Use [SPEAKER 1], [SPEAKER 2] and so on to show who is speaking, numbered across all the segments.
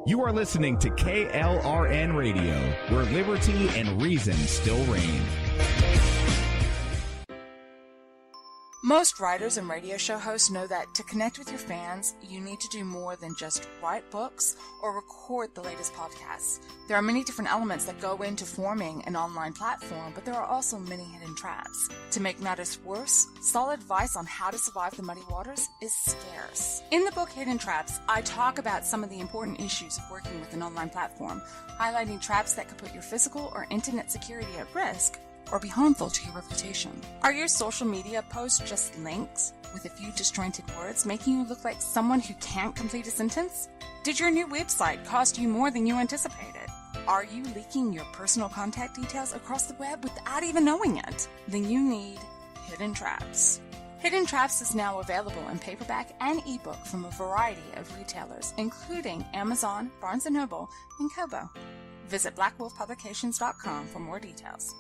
[SPEAKER 1] You are listening to KLRN Radio, where liberty and reason still reign.
[SPEAKER 2] Most writers and radio show hosts know that to connect with your fans, you need to do more than just write books or record the latest podcasts. There are many different elements that go into forming an online platform, but there are also many hidden traps. To make matters worse, solid advice on how to survive the muddy waters is scarce. In the book Hidden Traps, I talk about some of the important issues of working with an online platform, highlighting traps that could put your physical or internet security at risk or be harmful to your reputation. Are your social media posts just links with a few disjointed words, making you look like someone who can't complete a sentence? Did your new website cost you more than you anticipated? Are you leaking your personal contact details across the web without even knowing it? Then you need Hidden Traps. Hidden Traps is now available in paperback and ebook from a variety of retailers, including Amazon, Barnes & Noble, and Kobo. Visit blackwolfpublications.com for more details.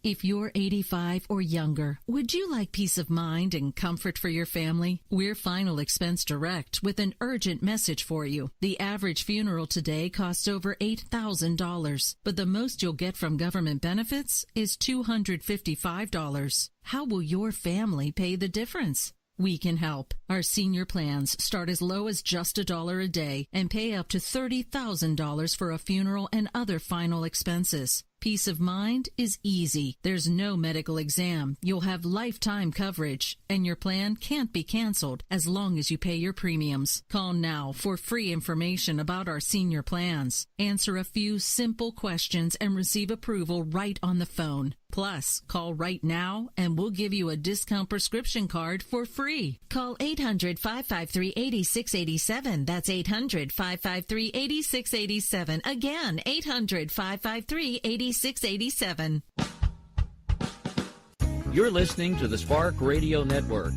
[SPEAKER 3] If you're 85 or younger, would you like peace of mind and comfort for your family? We're Final Expense Direct with an urgent message for you. The average funeral today costs over $8,000, but the most you'll get from government benefits is $255. How will your family pay the difference? We can help. Our senior plans start as low as just $1 a day and pay up to $30,000 for a funeral and other final expenses. Peace of mind is easy. There's no medical exam. You'll have lifetime coverage, and your plan can't be canceled as long as you pay your premiums. Call now for free information about our senior plans. Answer a few simple questions and receive approval right on the phone. Plus, call right now and we'll give you a discount prescription card for free. Call 800-553-8687. That's 800-553-8687. Again, 800-553-8687.
[SPEAKER 4] You're listening to the Spark Radio Network,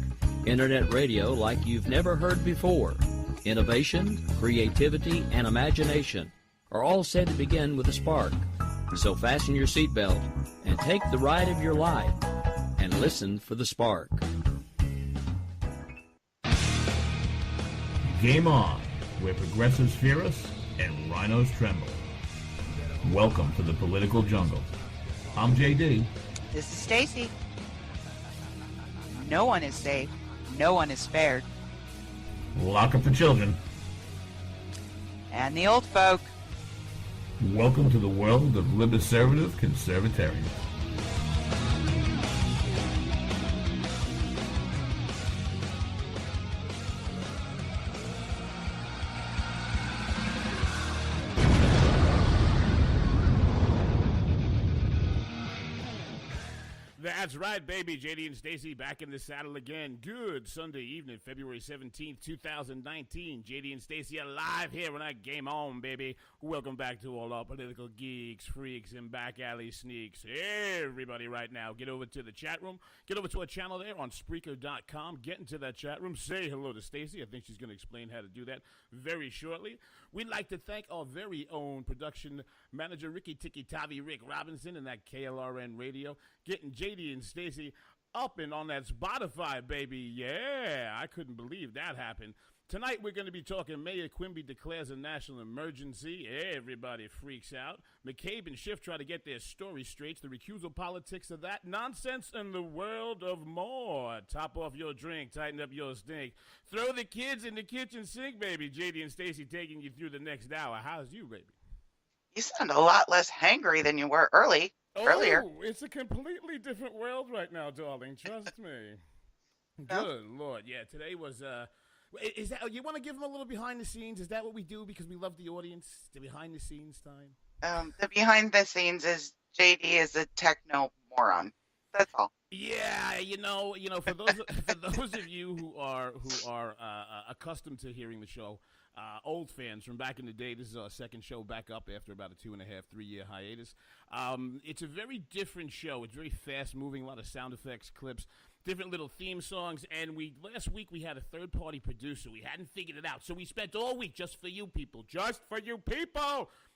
[SPEAKER 4] internet radio like you've never heard before. Innovation, creativity, and imagination are all said to begin with a spark. So fasten your seatbelt and take the ride of your life and listen for the spark.
[SPEAKER 5] Game on, where progressives fear us and rhinos tremble. Welcome to the political jungle. I'm JD.
[SPEAKER 6] This is Stacy. No one is safe. No one is spared.
[SPEAKER 5] Lock up the children.
[SPEAKER 6] And the old folk.
[SPEAKER 5] Welcome to the world of liberservative conservatarians.
[SPEAKER 7] That's right, baby. JD and Stacy back in the saddle again. Good Sunday evening, February 17th, 2019. JD and Stacy are live here on that Game On, baby. Welcome back to all our political geeks, freaks, and back alley sneaks. Everybody right now, get over to the chat room. Get over to our channel there on Spreaker.com. Get into that chat room. Say hello to Stacy. I think she's going to explain how to do that very shortly. We'd like to thank our very own production manager, Ricky Tiki Tavi Rick Robinson, and that KLRN Radio, getting JD and Stacy up and on that Spotify, baby. Yeah, I couldn't believe that happened. Tonight we're going to be talking Mayor Quimby declares a national emergency. Everybody freaks out. McCabe and Schiff try to get their story straight. The recusal politics of that nonsense and the world of more. Top off your drink. Tighten up your stink. Throw the kids in the kitchen sink, baby. JD and Stacy taking you through the next hour. How's you, baby?
[SPEAKER 6] You sound a lot less hangry than you were earlier.
[SPEAKER 7] It's a completely different world right now, darling. Trust me. Good Lord. Yeah, today was... Is that you want to give them a little behind the scenes? Is that what we do because we love the audience? The behind the scenes time.
[SPEAKER 6] The behind the scenes is JD is a techno moron. That's all.
[SPEAKER 7] Yeah, you know, for those of you who are accustomed to hearing the show, old fans from back in the day, this is our second show back up after about a 2.5-3 year hiatus. It's a very different show. It's very fast moving, a lot of sound effects, clips, different little theme songs, and last week we had a third-party producer. We hadn't figured it out, so we spent all week just for you people,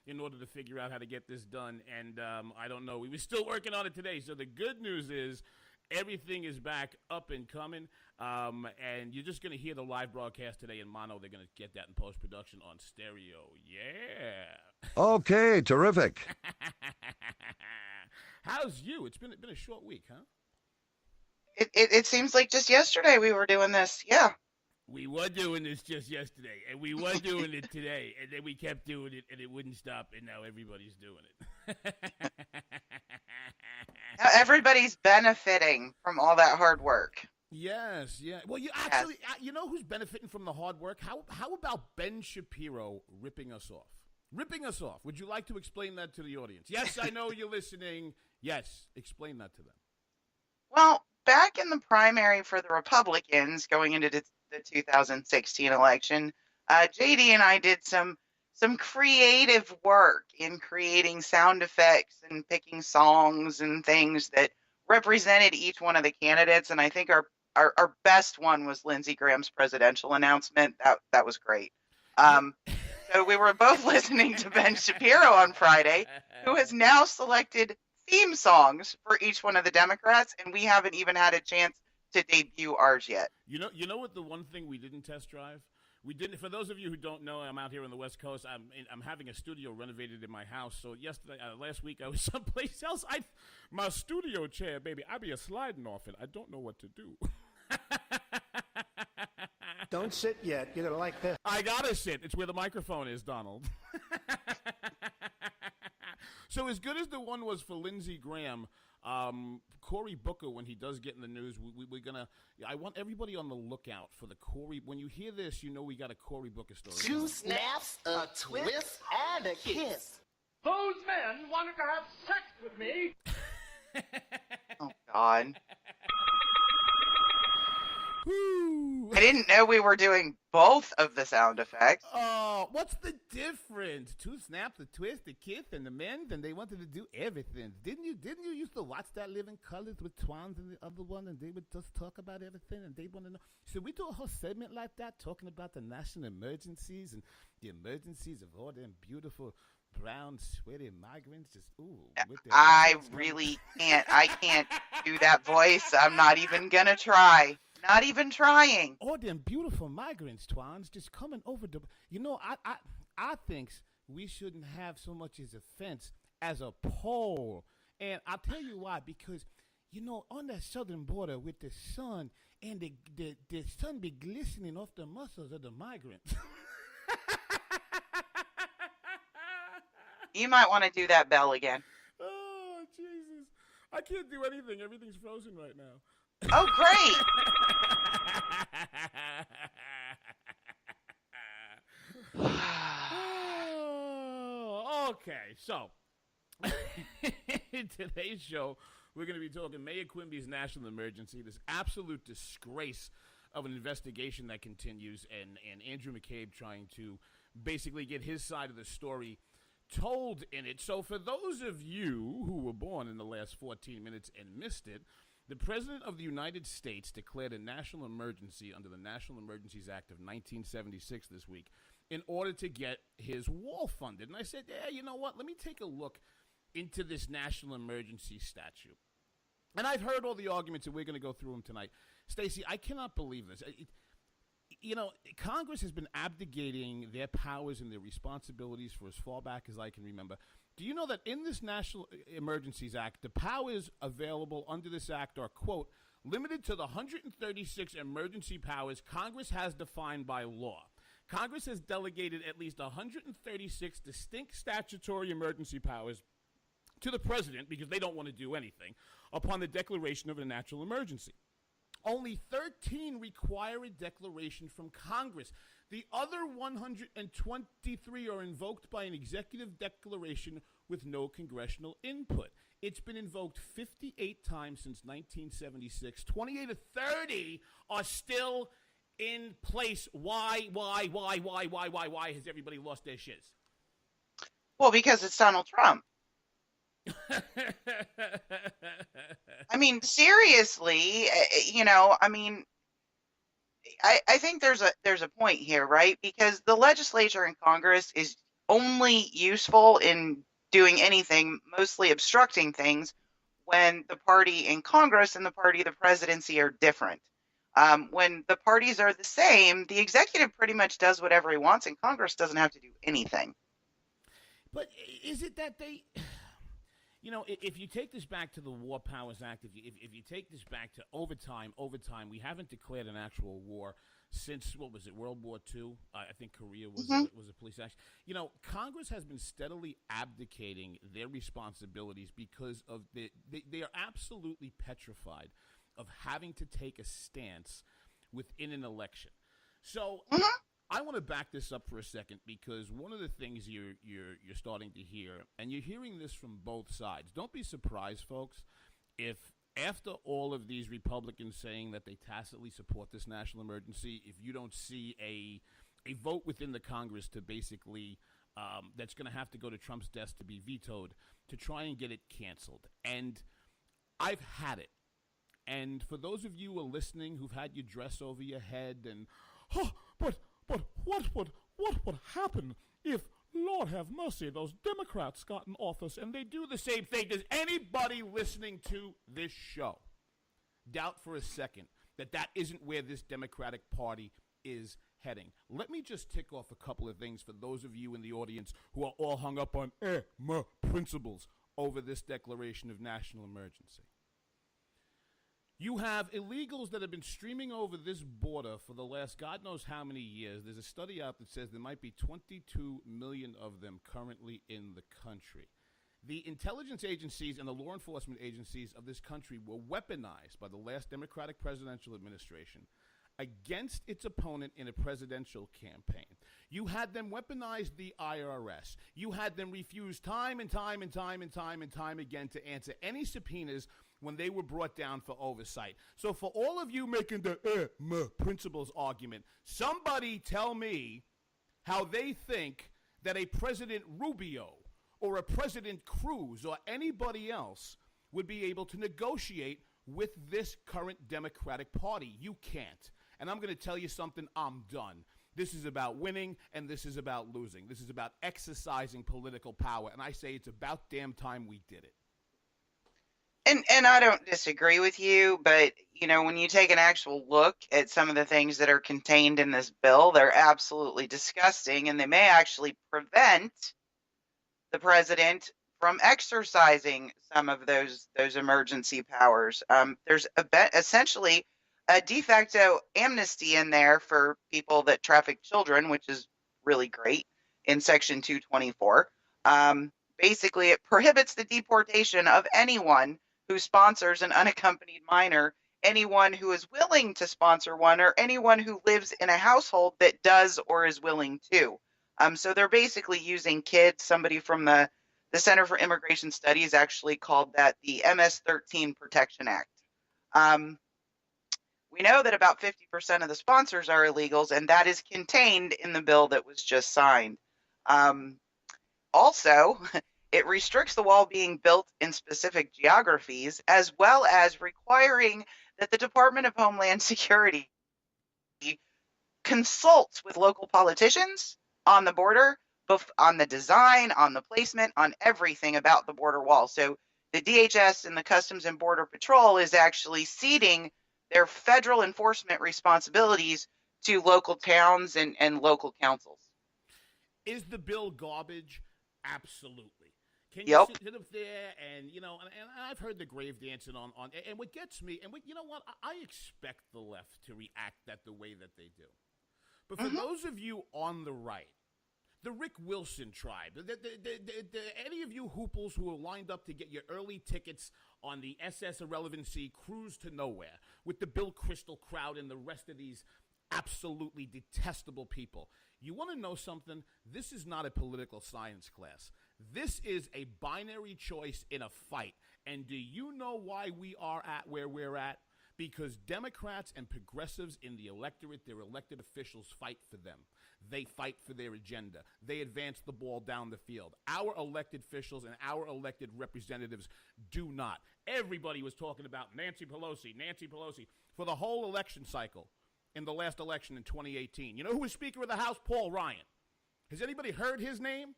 [SPEAKER 7] in order to figure out how to get this done, and I don't know. We were still working on it today, so the good news is Everything is back up and coming. And you're just going to hear the live broadcast today in mono. They're going to get that in post-production on stereo. Yeah.
[SPEAKER 8] Okay, terrific.
[SPEAKER 7] How's you? It's been a short week, huh?
[SPEAKER 6] It seems like just yesterday we were doing this. Yeah.
[SPEAKER 7] We were doing this just yesterday, and we were doing it today, and then we kept doing it, and it wouldn't stop, and now everybody's doing it.
[SPEAKER 6] Now everybody's benefiting from all that hard work.
[SPEAKER 7] Yes, yeah. Well, you actually, you know who's benefiting from the hard work? How about Ben Shapiro ripping us off? Ripping us off. Would you like to explain that to the audience? Yes, I know you're listening. Yes, explain that to them.
[SPEAKER 6] Well, back in the primary for the Republicans going into the 2016 election, JD and I did some creative work in creating sound effects and picking songs and things that represented each one of the candidates. And I think our best one was Lindsey Graham's presidential announcement. That was great. So we were both listening to Ben Shapiro on Friday, who has now selected theme songs for each one of the Democrats, and we haven't even had a chance to debut ours yet.
[SPEAKER 7] You know what? The one thing we didn't test drive. We didn't. For those of you who don't know, I'm out here on the West Coast. I'm having a studio renovated in my house. So last week I was someplace else. My studio chair, baby, I be a sliding off it. I don't know what to do.
[SPEAKER 9] Don't sit yet. You're gonna like this.
[SPEAKER 7] I gotta sit. It's where the microphone is, Donald. So as good as the one was for Lindsey Graham, Cory Booker, when he does get in the news, we're gonna. I want everybody on the lookout for the Cory. When you hear this, you know we got a Cory Booker story.
[SPEAKER 10] 2 snaps, a twist, and a kiss.
[SPEAKER 9] Those men wanted to have sex with me.
[SPEAKER 6] Oh, God.
[SPEAKER 7] Whew.
[SPEAKER 6] I didn't know we were doing both of the sound effects.
[SPEAKER 7] Oh, what's the difference? 2 snaps, a twist, a kiss, and the men, and they wanted to do everything. Didn't you used to watch that Living Colors with Twans and the other one, and they would just talk about everything, and they want to know. So we do a whole segment like that, talking about the national emergencies and the emergencies of all them beautiful brown, sweaty migrants. Just
[SPEAKER 6] I really can't. I can't do that voice. I'm not even gonna try. Not even trying.
[SPEAKER 7] All them beautiful migrants, Twans, just coming over the. You know, I think we shouldn't have so much as a fence as a pole, and I'll tell you why. Because you know, on that southern border with the sun, and the sun be glistening off the muscles of the migrants.
[SPEAKER 6] You might want to do that bell again.
[SPEAKER 7] Oh, Jesus. I can't do anything. Everything's frozen right now.
[SPEAKER 6] Oh, great.
[SPEAKER 7] Oh, okay, so in today's show, we're going to be talking Mayor Quimby's national emergency, this absolute disgrace of an investigation that continues, and Andrew McCabe trying to basically get his side of the story told in it. So for those of you who were born in the last 14 minutes and missed it, the President of the United States declared a national emergency under the National Emergencies Act of 1976 this week in order to get his wall funded. And I said, yeah, you know what? Let me take a look into this national emergency statute. And I've heard all the arguments, and we're going to go through them tonight. Stacey, I cannot believe this. You know, Congress has been abdicating their powers and their responsibilities for as far back as I can remember. Do you know that in this National Emergencies Act, the powers available under this act are, quote, limited to the 136 emergency powers Congress has defined by law. Congress has delegated at least 136 distinct statutory emergency powers to the president because they don't want to do anything upon the declaration of a natural emergency. Only 13 require a declaration from Congress. The other 123 are invoked by an executive declaration with no congressional input. It's been invoked 58 times since 1976. 28 of 30 are still in place. Why has everybody lost their shiz?
[SPEAKER 6] Well, because it's Donald Trump. I mean, seriously, you know, I mean, I think there's a point here, right? Because the legislature and Congress is only useful in doing anything, mostly obstructing things, when the party in Congress and the party of the presidency are different. When the parties are the same, the executive pretty much does whatever he wants, and Congress doesn't have to do anything.
[SPEAKER 7] But is it that they, if you take this back to the War Powers Act, if you take this back to overtime, we haven't declared an actual war since, what was it, World War II? I think Korea was a police action. Congress has been steadily abdicating their responsibilities because of they are absolutely petrified of having to take a stance within an election. So I want to back this up for a second, because one of the things you're starting to hear, and you're hearing this from both sides. Don't be surprised, folks, if after all of these Republicans saying that they tacitly support this national emergency, if you don't see a vote within the Congress to basically that's going to have to go to Trump's desk to be vetoed to try and get it canceled. And I've had it. And for those of you who are listening who've had your dress over your head and, but what would happen if, Lord have mercy, those Democrats got in office and they do the same thing? Does anybody listening to this show doubt for a second that that isn't where this Democratic Party is heading? Let me just tick off a couple of things for those of you in the audience who are all hung up on principles over this declaration of national emergency. You have illegals that have been streaming over this border for the last God knows how many years. There's a study out that says there might be 22 million of them currently in the country. The intelligence agencies and the law enforcement agencies of this country were weaponized by the last Democratic presidential administration against its opponent in a presidential campaign. You had them weaponize the IRS. You had them refuse time and time again to answer any subpoenas when they were brought down for oversight. So for all of you making the principles argument, somebody tell me how they think that a President Rubio or a President Cruz or anybody else would be able to negotiate with this current Democratic Party. You can't. And I'm going to tell you something, I'm done. This is about winning, and this is about losing. This is about exercising political power, and I say it's about damn time we did it.
[SPEAKER 6] And I don't disagree with you, but, when you take an actual look at some of the things that are contained in this bill, they're absolutely disgusting, and they may actually prevent the president from exercising some of those emergency powers. There's essentially a de facto amnesty in there for people that traffic children, which is really great, in Section 224. Basically, it prohibits the deportation of anyone who sponsors an unaccompanied minor, anyone who is willing to sponsor one, or anyone who lives in a household that does or is willing to. So they're basically using kids. Somebody from the Center for Immigration Studies actually called that the MS-13 Protection Act. We know that about 50% of the sponsors are illegals, and that is contained in the bill that was just signed. Also, it restricts the wall being built in specific geographies, as well as requiring that the Department of Homeland Security consults with local politicians on the border, on the design, on the placement, on everything about the border wall. So the DHS and the Customs and Border Patrol is actually ceding their federal enforcement responsibilities to local towns and local councils.
[SPEAKER 7] Is the bill garbage? Absolutely. Can
[SPEAKER 6] Yep.
[SPEAKER 7] you sit up there and, and I've heard the grave dancing on and what gets me, and you know what, I expect the left to react the way that they do. But for those of you on the right, the Rick Wilson tribe, any of you hooples who are lined up to get your early tickets on the SS Irrelevancy Cruise to Nowhere with the Bill Kristol crowd and the rest of these absolutely detestable people, you want to know something? This is not a political science class. This is a binary choice in a fight. And do you know why we are at where we're at? Because Democrats and progressives in the electorate, their elected officials, fight for them. They fight for their agenda. They advance the ball down the field. Our elected officials and our elected representatives do not. Everybody was talking about Nancy Pelosi for the whole election cycle in the last election in 2018. You know who was Speaker of the House? Paul Ryan. Has anybody heard his name?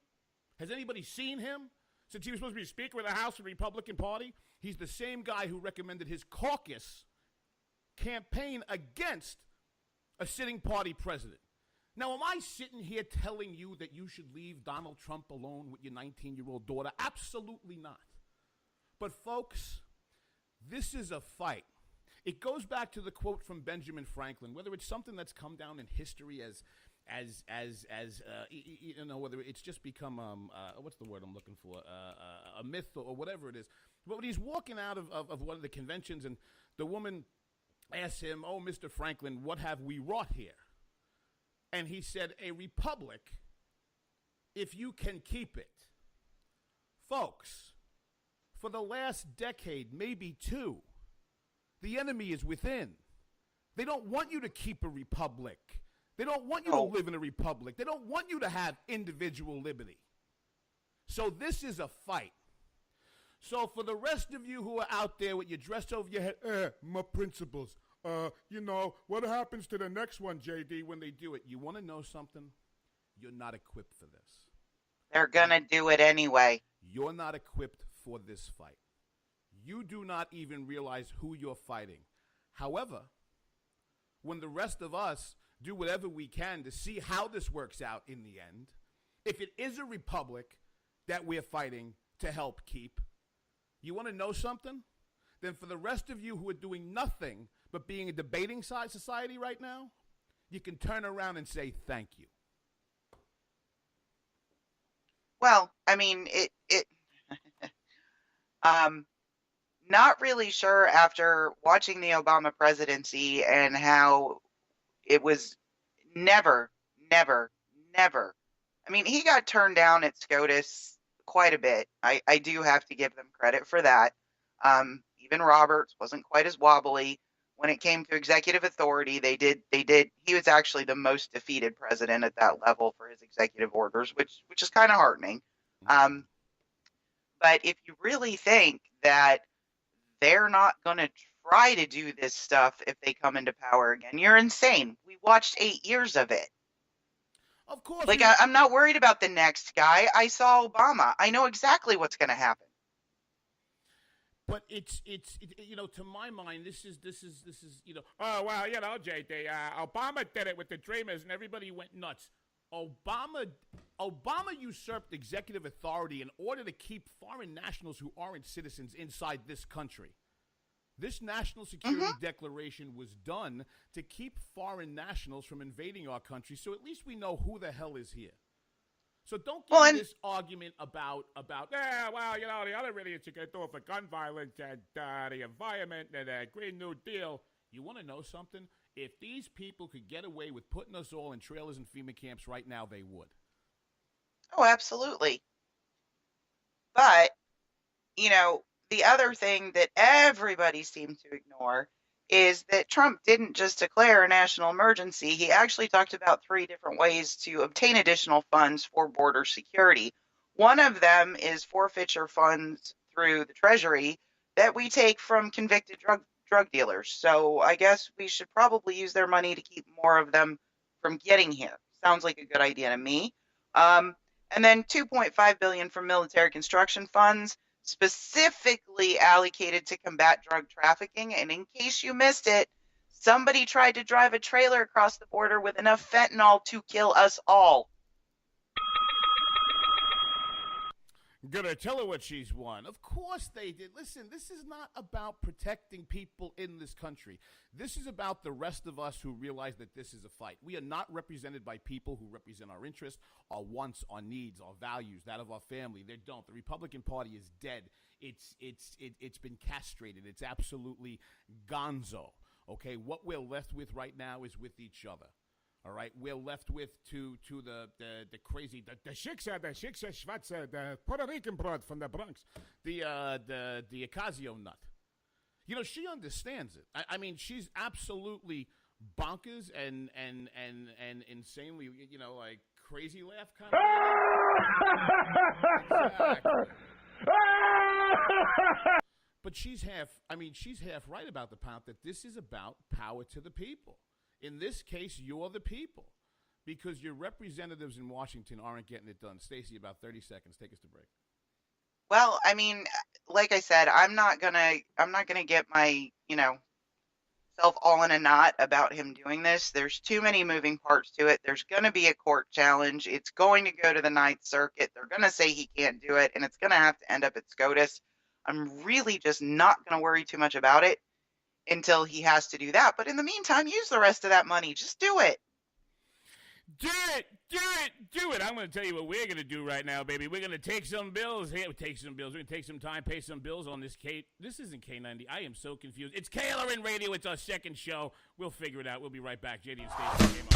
[SPEAKER 7] Has anybody seen him? since he was supposed to be Speaker of the House of the Republican Party, he's the same guy who recommended his caucus campaign against a sitting party president. Now, am I sitting here telling you that you should leave Donald Trump alone with your 19-year-old daughter? Absolutely not. But, folks, this is a fight. It goes back to the quote from Benjamin Franklin, whether it's something that's come down in history as whether it's just become, what's the word I'm looking for, a myth or whatever it is. But when he's walking out of one of the conventions and the woman asks him, "Oh, Mr. Franklin, what have we wrought here?" And he said, "A republic, if you can keep it." Folks, for the last decade, maybe two, the enemy is within. They don't want you to keep a republic. They don't want you to live in a republic. They don't want you to have individual liberty. So this is a fight. So for the rest of you who are out there with your dress over your head, my principles, what happens to the next one, JD, when they do it? You want to know something? You're not equipped for this.
[SPEAKER 6] They're going to do it anyway.
[SPEAKER 7] You're not equipped for this fight. You do not even realize who you're fighting. However, when the rest of us do whatever we can to see how this works out in the end, if it is a republic that we're fighting to help keep, you want to know something? Then for the rest of you who are doing nothing but being a debating society right now, you can turn around and say thank you.
[SPEAKER 6] Well, I mean, not really sure after watching the Obama presidency and how it was never. I mean, he got turned down at SCOTUS quite a bit. I do have to give them credit for that. Even Roberts wasn't quite as wobbly. When it came to executive authority, they did. He was actually the most defeated president at that level for his executive orders, which is kind of heartening. But if you really think that they're not going to try to do this stuff if they come into power again, you're insane. We watched 8 years of it.
[SPEAKER 7] Of course.
[SPEAKER 6] Like, I'm not worried about the next guy. I saw Obama. I know exactly what's going to happen.
[SPEAKER 7] But it's to my mind, this is oh, well, JD, Obama did it with the Dreamers and everybody went nuts. Obama usurped executive authority in order to keep foreign nationals who aren't citizens inside this country. This national security declaration was done to keep foreign nationals from invading our country, so at least we know who the hell is here. So don't give me this argument about the other idiots you can do for gun violence and the environment and the Green New Deal. You want to know something? If these people could get away with putting us all in trailers and FEMA camps right now, they would.
[SPEAKER 6] Oh, absolutely. But, the other thing that everybody seemed to ignore is that Trump didn't just declare a national emergency. He actually talked about 3 different ways to obtain additional funds for border security. One of them is forfeiture funds through the Treasury that we take from convicted drug dealers. So I guess we should probably use their money to keep more of them from getting here. Sounds like a good idea to me. And then $2.5 billion from military construction funds, specifically allocated to combat drug trafficking. And in case you missed it, somebody tried to drive a trailer across the border with enough fentanyl to kill us all.
[SPEAKER 7] Gonna tell her what she's won. Of course they did. Listen, this is not about protecting people in this country. This is about the rest of us who realize that this is a fight. We are not represented by people who represent our interests, our wants, our needs, our values, that of our family. They don't. The Republican Party is dead. It's been castrated. It's absolutely gonzo. Okay, what we're left with right now is with each other. All right, we're left with to the crazy the Shiksa Schwarze, the Puerto Rican broad from the Bronx, the Ocasio nut. She understands it. I mean, she's absolutely bonkers and insanely, like crazy laugh kind of. Exactly. But she's half right about the point that this is about power to the people. In this case, you're the people, because your representatives in Washington aren't getting it done. Stacey, about 30 seconds. Take us to break.
[SPEAKER 6] Well, I mean, like I said, I'm not gonna get my, self all in a knot about him doing this. There's too many moving parts to it. There's gonna be a court challenge. It's going to go to the Ninth Circuit. They're gonna say he can't do it, and it's gonna have to end up at SCOTUS. I'm really just not gonna worry too much about it until he has to do that. But in the meantime, use the rest of that money. Just do it.
[SPEAKER 7] Do it, do it, do it. I'm going to tell you what we're going to do right now, baby. We're going to take some bills. Hey, take some bills. We're going to take some time, pay some bills on this K. This isn't K90. I am so confused. It's KLRN Radio. It's our second show. We'll figure it out. We'll be right back. JD and Stacey came on.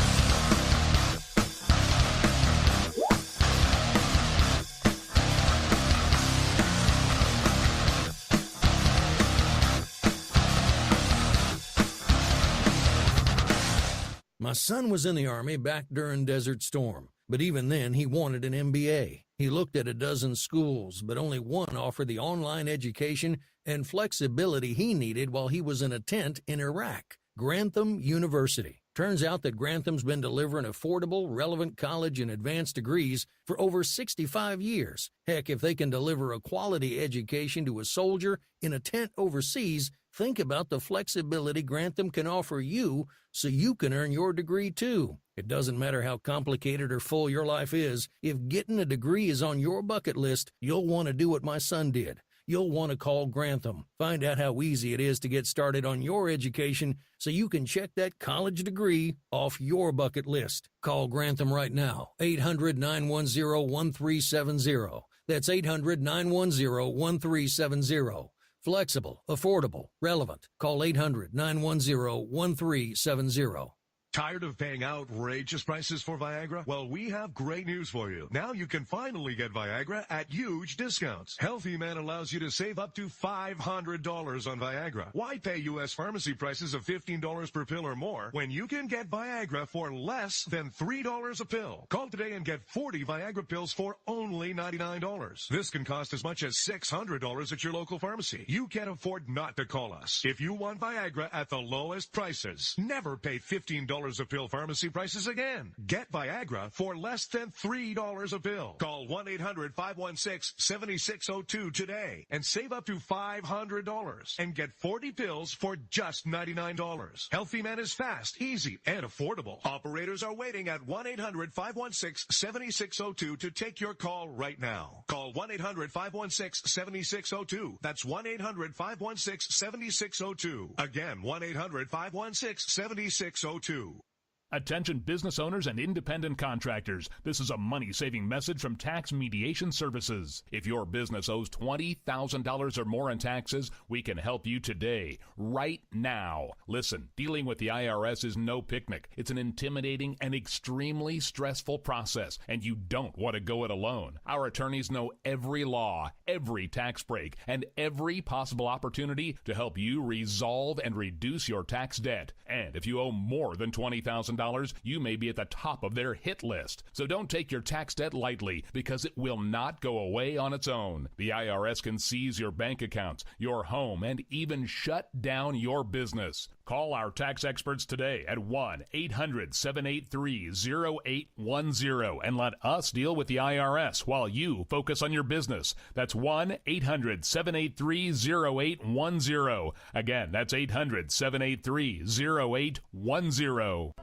[SPEAKER 8] My son was in the Army back during Desert Storm, but even then he wanted an MBA. He looked at a dozen schools, but only one offered the online education and flexibility he needed while he was in a tent in Iraq, Grantham University. Turns out that Grantham's been delivering affordable, relevant college and advanced degrees for over 65 years. Heck, if they can deliver a quality education to a soldier in a tent overseas, think about the flexibility Grantham can offer you so you can earn your degree too. It doesn't matter how complicated or full your life is. If getting a degree is on your bucket list, you'll want to do what my son did. You'll want to call Grantham. Find out how easy it is to get started on your education so you can check that college degree off your bucket list. Call Grantham right now, 800-910-1370. That's 800-910-1370. Flexible, affordable, relevant. Call 800-910-1370.
[SPEAKER 11] Tired of paying outrageous prices for Viagra? Well, we have great news for you. Now you can finally get Viagra at huge discounts. Healthy Man allows you to save up to $500 on Viagra. Why pay U.S. pharmacy prices of $15 per pill or more when you can get Viagra for less than $3 a pill? Call today and get 40 Viagra pills for only $99. This can cost as much as $600 at your local pharmacy. You can't afford not to call us. If you want Viagra at the lowest prices, never pay $15 a pill pharmacy prices again. Get Viagra for less than $3 a pill. Call 1-800-516-7602 today and save up to $500 and get 40 pills for just $99. Healthy Man is fast, easy, and affordable. Operators are waiting at 1-800-516-7602 to take your call right now. Call 1-800-516-7602. That's 1-800-516-7602. Again, 1-800-516-7602.
[SPEAKER 12] Attention business owners and independent contractors. This is a money-saving message from Tax Mediation Services. If your business owes $20,000 or more in taxes, we can help you today, right now. Listen, dealing with the IRS is no picnic. It's an intimidating and extremely stressful process, and you don't want to go it alone. Our attorneys know every law, every tax break, and every possible opportunity to help you resolve and reduce your tax debt. And if you owe more than $20,000, you may be at the top of their hit list. So don't take your tax debt lightly, because it will not go away on its own. The IRS can seize your bank accounts, your home, and even shut down your business. Call our tax experts today at 1-800-783-0810 and let us deal with the IRS while you focus on your business. That's 1-800-783-0810. Again, that's 800-783-0810.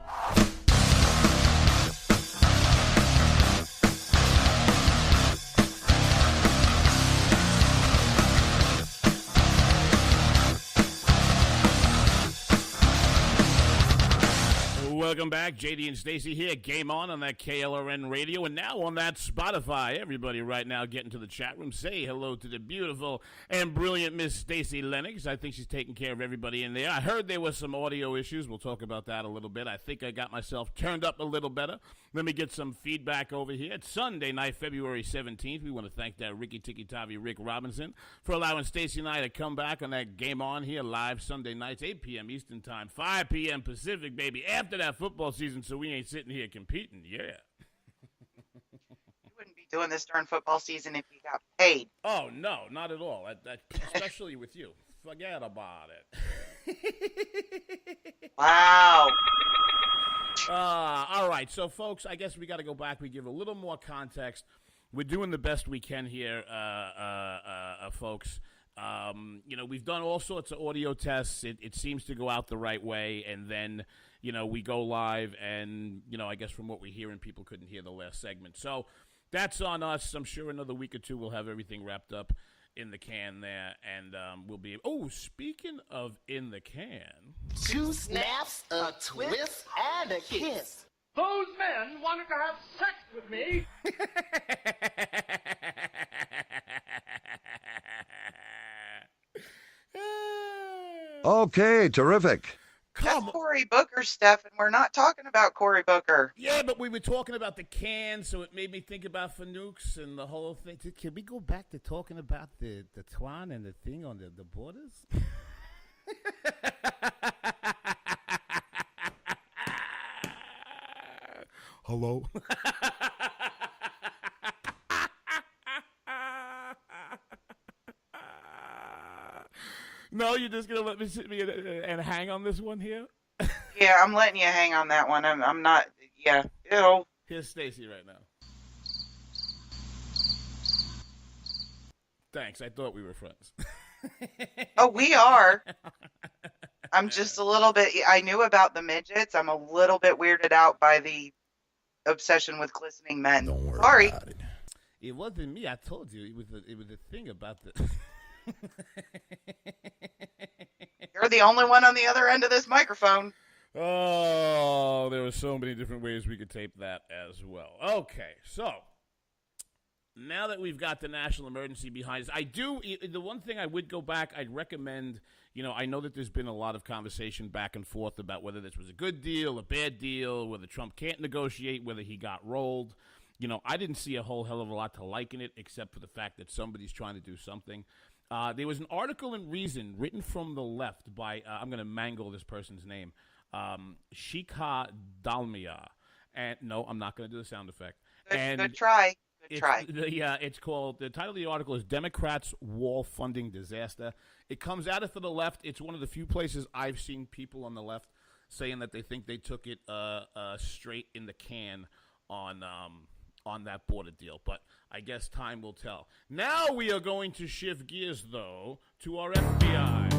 [SPEAKER 7] Welcome back. JD and Stacey here. Game on that KLRN radio and now on that Spotify. Everybody right now get into the chat room. Say hello to the beautiful and brilliant Miss Stacey Lennox. I think she's taking care of everybody in there. I heard there was some audio issues. We'll talk about that a little bit. I think I got myself turned up a little better. Let me get some feedback over here. It's Sunday night, February 17th. We want to thank that Ricky Tiki Tavi Rick Robinson for allowing Stacey and I to come back on that Game On here live Sunday nights, 8 p.m. Eastern Time, 5 p.m. Pacific, baby. After that football season, so we ain't sitting here competing. Yeah.
[SPEAKER 6] You wouldn't be doing this during football season if you got paid.
[SPEAKER 7] Oh, no, not at all. Especially with you. Forget about it.
[SPEAKER 6] Wow.
[SPEAKER 7] All right. So, folks, I guess we got to go back. We give a little more context we're doing the best we can here, folks. We've done all sorts of audio tests. It seems to go out the right way, and then, we go live, and, I guess from what we're hearing, people couldn't hear the last segment. So that's on us. I'm sure another week or two we'll have everything wrapped up in the can there, and we'll be... Oh, speaking of in the can...
[SPEAKER 10] 2 snaps, a twist, and a kiss.
[SPEAKER 9] Those men wanted to have sex with me.
[SPEAKER 13] Okay, terrific.
[SPEAKER 6] That's Cory Booker stuff, and we're not talking about Cory Booker.
[SPEAKER 7] Yeah, but we were talking about the can, so it made me think about Fanooks and the whole thing. Can we go back to talking about the twine and the thing on the borders? Hello? No, you're just going to let me sit and hang on this one here?
[SPEAKER 6] Yeah, I'm letting you hang on that one. I'm not, yeah. Ew.
[SPEAKER 7] Here's Stacy right now. Thanks, I thought we were friends.
[SPEAKER 6] Oh, we are. I'm just a little bit, I knew about the midgets. I'm a little bit weirded out by the obsession with glistening men.
[SPEAKER 13] Don't worry
[SPEAKER 6] Sorry.
[SPEAKER 13] about it.
[SPEAKER 7] It wasn't me. I told you. It was a thing about the...
[SPEAKER 6] You're the only one on the other end of this microphone.
[SPEAKER 7] Oh, there were so many different ways we could tape that as well. Okay, so now that we've got the national emergency behind us, the one thing I would go back, I'd recommend, I know that there's been a lot of conversation back and forth about whether this was a good deal, a bad deal, whether Trump can't negotiate, whether he got rolled. I didn't see a whole hell of a lot to like in it, except for the fact that somebody's trying to do something. There was an article in Reason written from the left by, I'm going to mangle this person's name, Shikha Dalmia. And no, I'm not going to do the sound effect.
[SPEAKER 6] Good try.
[SPEAKER 7] It's called, the title of the article is Democrats' Wall Funding Disaster. It comes out of for the left. It's one of the few places I've seen people on the left saying that they think they took it straight in the can on that border deal. But I guess time will tell. Now we are going to shift gears, though, to our FBI.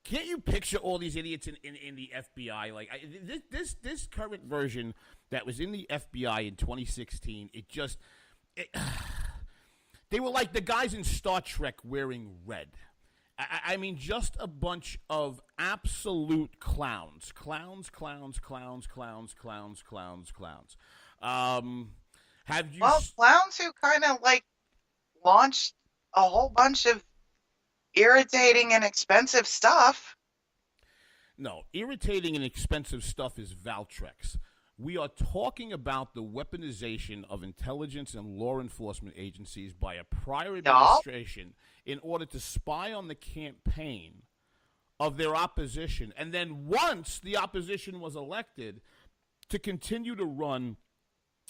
[SPEAKER 7] Can't you picture all these idiots in the FBI? Like this current version that was in the FBI in 2016, they were like the guys in Star Trek wearing red. I mean, just a bunch of absolute clowns. Clowns. Have you?
[SPEAKER 6] Well, clowns who kind of like launched a whole bunch of irritating and expensive stuff.
[SPEAKER 7] No, irritating and expensive stuff is Valtrex. We are talking about the weaponization of intelligence and law enforcement agencies by a prior administration in order to spy on the campaign of their opposition. And then once the opposition was elected, to continue to run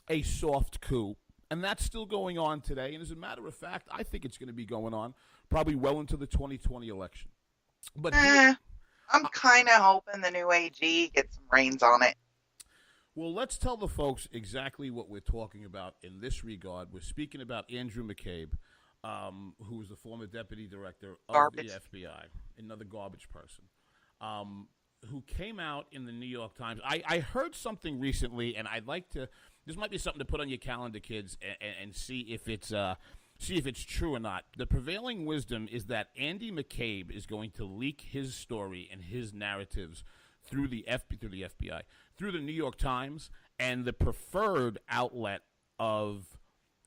[SPEAKER 7] a soft coup. And that's still going on today. And as a matter of fact, I think it's going to be going on probably well into the 2020 election. But
[SPEAKER 6] I'm kind of hoping the new AG gets some reins on it.
[SPEAKER 7] Well, let's tell the folks exactly what we're talking about in this regard. We're speaking about Andrew McCabe, who was the former deputy director of the FBI, another garbage person, who came out in the New York Times. I heard something recently, and I'd like to. This might be something to put on your calendar, kids, and see if it's true or not. The prevailing wisdom is that Andy McCabe is going to leak his story and his narratives through the FBI, through the New York Times, and the preferred outlet of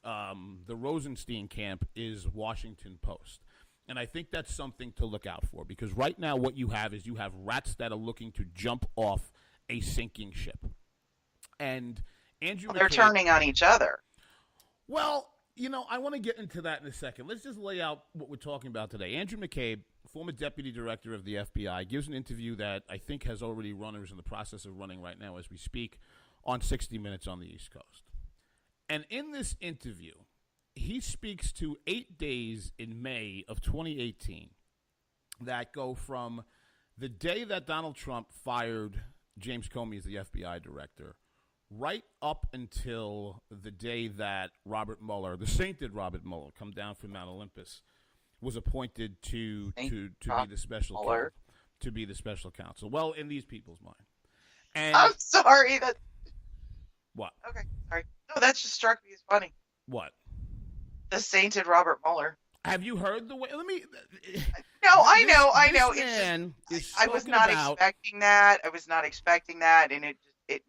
[SPEAKER 7] the Rosenstein camp is Washington Post. And I think that's something to look out for, because right now what you have is you have rats that are looking to jump off a sinking ship. And Andrew McCabe,
[SPEAKER 6] they're turning on each other.
[SPEAKER 7] Well, I want to get into that in a second. Let's just lay out what we're talking about today. Andrew McCabe, former deputy director of the FBI, gives an interview that I think has already run or is in the process of running right now as we speak on 60 Minutes on the East Coast. And in this interview, he speaks to 8 days in May of 2018 that go from the day that Donald Trump fired James Comey as the FBI director right up until the day that Robert Mueller, the sainted Robert Mueller, come down from Mount Olympus, was appointed to be the special counsel, to be the special counsel. Well, in these people's mind. And
[SPEAKER 6] I'm sorry.
[SPEAKER 7] What?
[SPEAKER 6] Okay, sorry. No, that just struck me as funny.
[SPEAKER 7] What?
[SPEAKER 6] The sainted Robert Mueller.
[SPEAKER 7] Have you heard the way? Let me.
[SPEAKER 6] No, I know. I was not expecting that. I was not expecting that, and it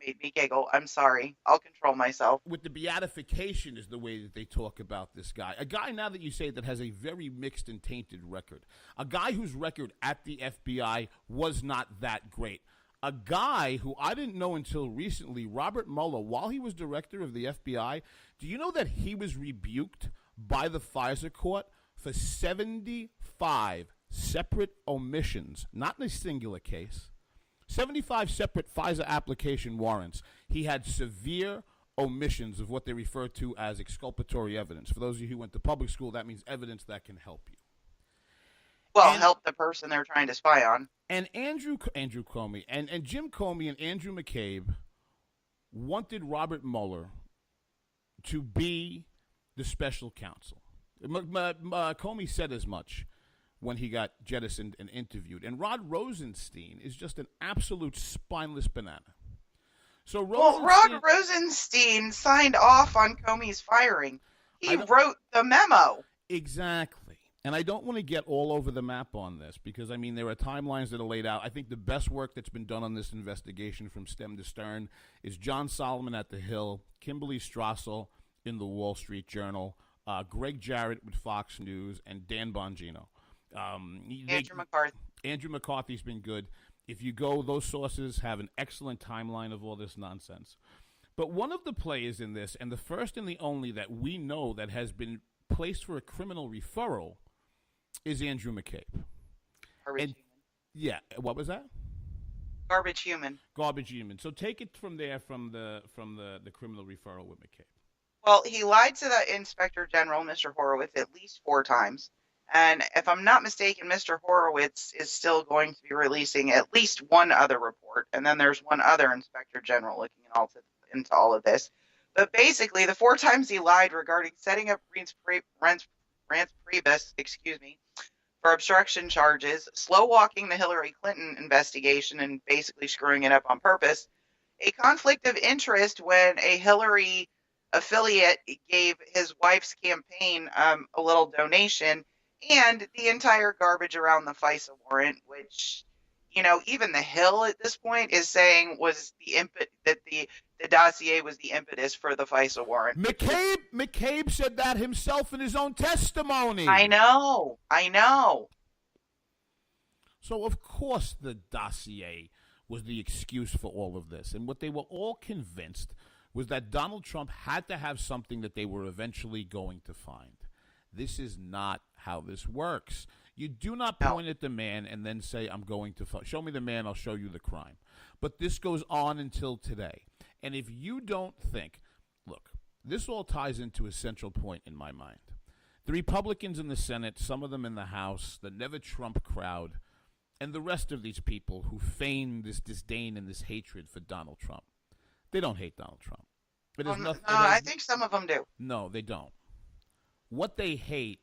[SPEAKER 6] made me giggle. I'm sorry. I'll control myself.
[SPEAKER 7] With the beatification is the way that they talk about this guy. A guy, now that you say, that has a very mixed and tainted record. A guy whose record at the FBI was not that great. A guy who I didn't know until recently, Robert Mueller, while he was director of the FBI, do you know that he was rebuked by the FISA court for 75 separate omissions, not in a singular case, 75 separate FISA application warrants? He had severe omissions of what they refer to as exculpatory evidence. For those of you who went to public school, that means evidence that can help you.
[SPEAKER 6] Well, help the person they're trying to spy on.
[SPEAKER 7] And Andrew Comey and Jim Comey and Andrew McCabe wanted Robert Mueller to be the special counsel. Comey said as much when he got jettisoned and interviewed. And Rod Rosenstein is just an absolute spineless banana. So
[SPEAKER 6] Rod Rosenstein signed off on Comey's firing. He wrote the memo.
[SPEAKER 7] Exactly. And I don't want to get all over the map on this because, I mean, there are timelines that are laid out. I think the best work that's been done on this investigation from stem to stern is John Solomon at The Hill, Kimberly Strassel in the Wall Street Journal, Greg Jarrett with Fox News, and Dan Bongino.
[SPEAKER 6] Andrew McCarthy.
[SPEAKER 7] Andrew McCarthy's been good. If you go, those sources have an excellent timeline of all this nonsense. But one of the players in this, and the first and the only that we know that has been placed for a criminal referral, is Andrew McCabe.
[SPEAKER 6] Garbage human.
[SPEAKER 7] Yeah, what was that?
[SPEAKER 6] Garbage human.
[SPEAKER 7] Garbage human. So take it from there, from the criminal referral with McCabe.
[SPEAKER 6] Well, he lied to the Inspector General, Mr. Horowitz, at least 4 times. And if I'm not mistaken, Mr. Horowitz is still going to be releasing at least one other report. And then there's one other Inspector General looking into all of this. But basically, the 4 times he lied regarding setting up Reince Priebus, for obstruction charges, slow-walking the Hillary Clinton investigation and basically screwing it up on purpose, a conflict of interest when a Hillary affiliate gave his wife's campaign a little donation, and the entire garbage around the FISA warrant, which, even the Hill at this point is saying was that the dossier was the impetus for the FISA warrant.
[SPEAKER 7] McCabe said that himself in his own testimony.
[SPEAKER 6] I know.
[SPEAKER 7] So, of course, the dossier was the excuse for all of this. And what they were all convinced was that Donald Trump had to have something that they were eventually going to find. This is not how this works. You do not point at the man and then say, I'm going to show me the man, I'll show you the crime. But this goes on until today. And if you don't think, look, this all ties into a central point in my mind. The Republicans in the Senate, some of them in the House, the Never Trump crowd, and the rest of these people who feign this disdain and this hatred for Donald Trump, they don't hate Donald Trump.
[SPEAKER 6] I think some of them do.
[SPEAKER 7] No, they don't. What they hate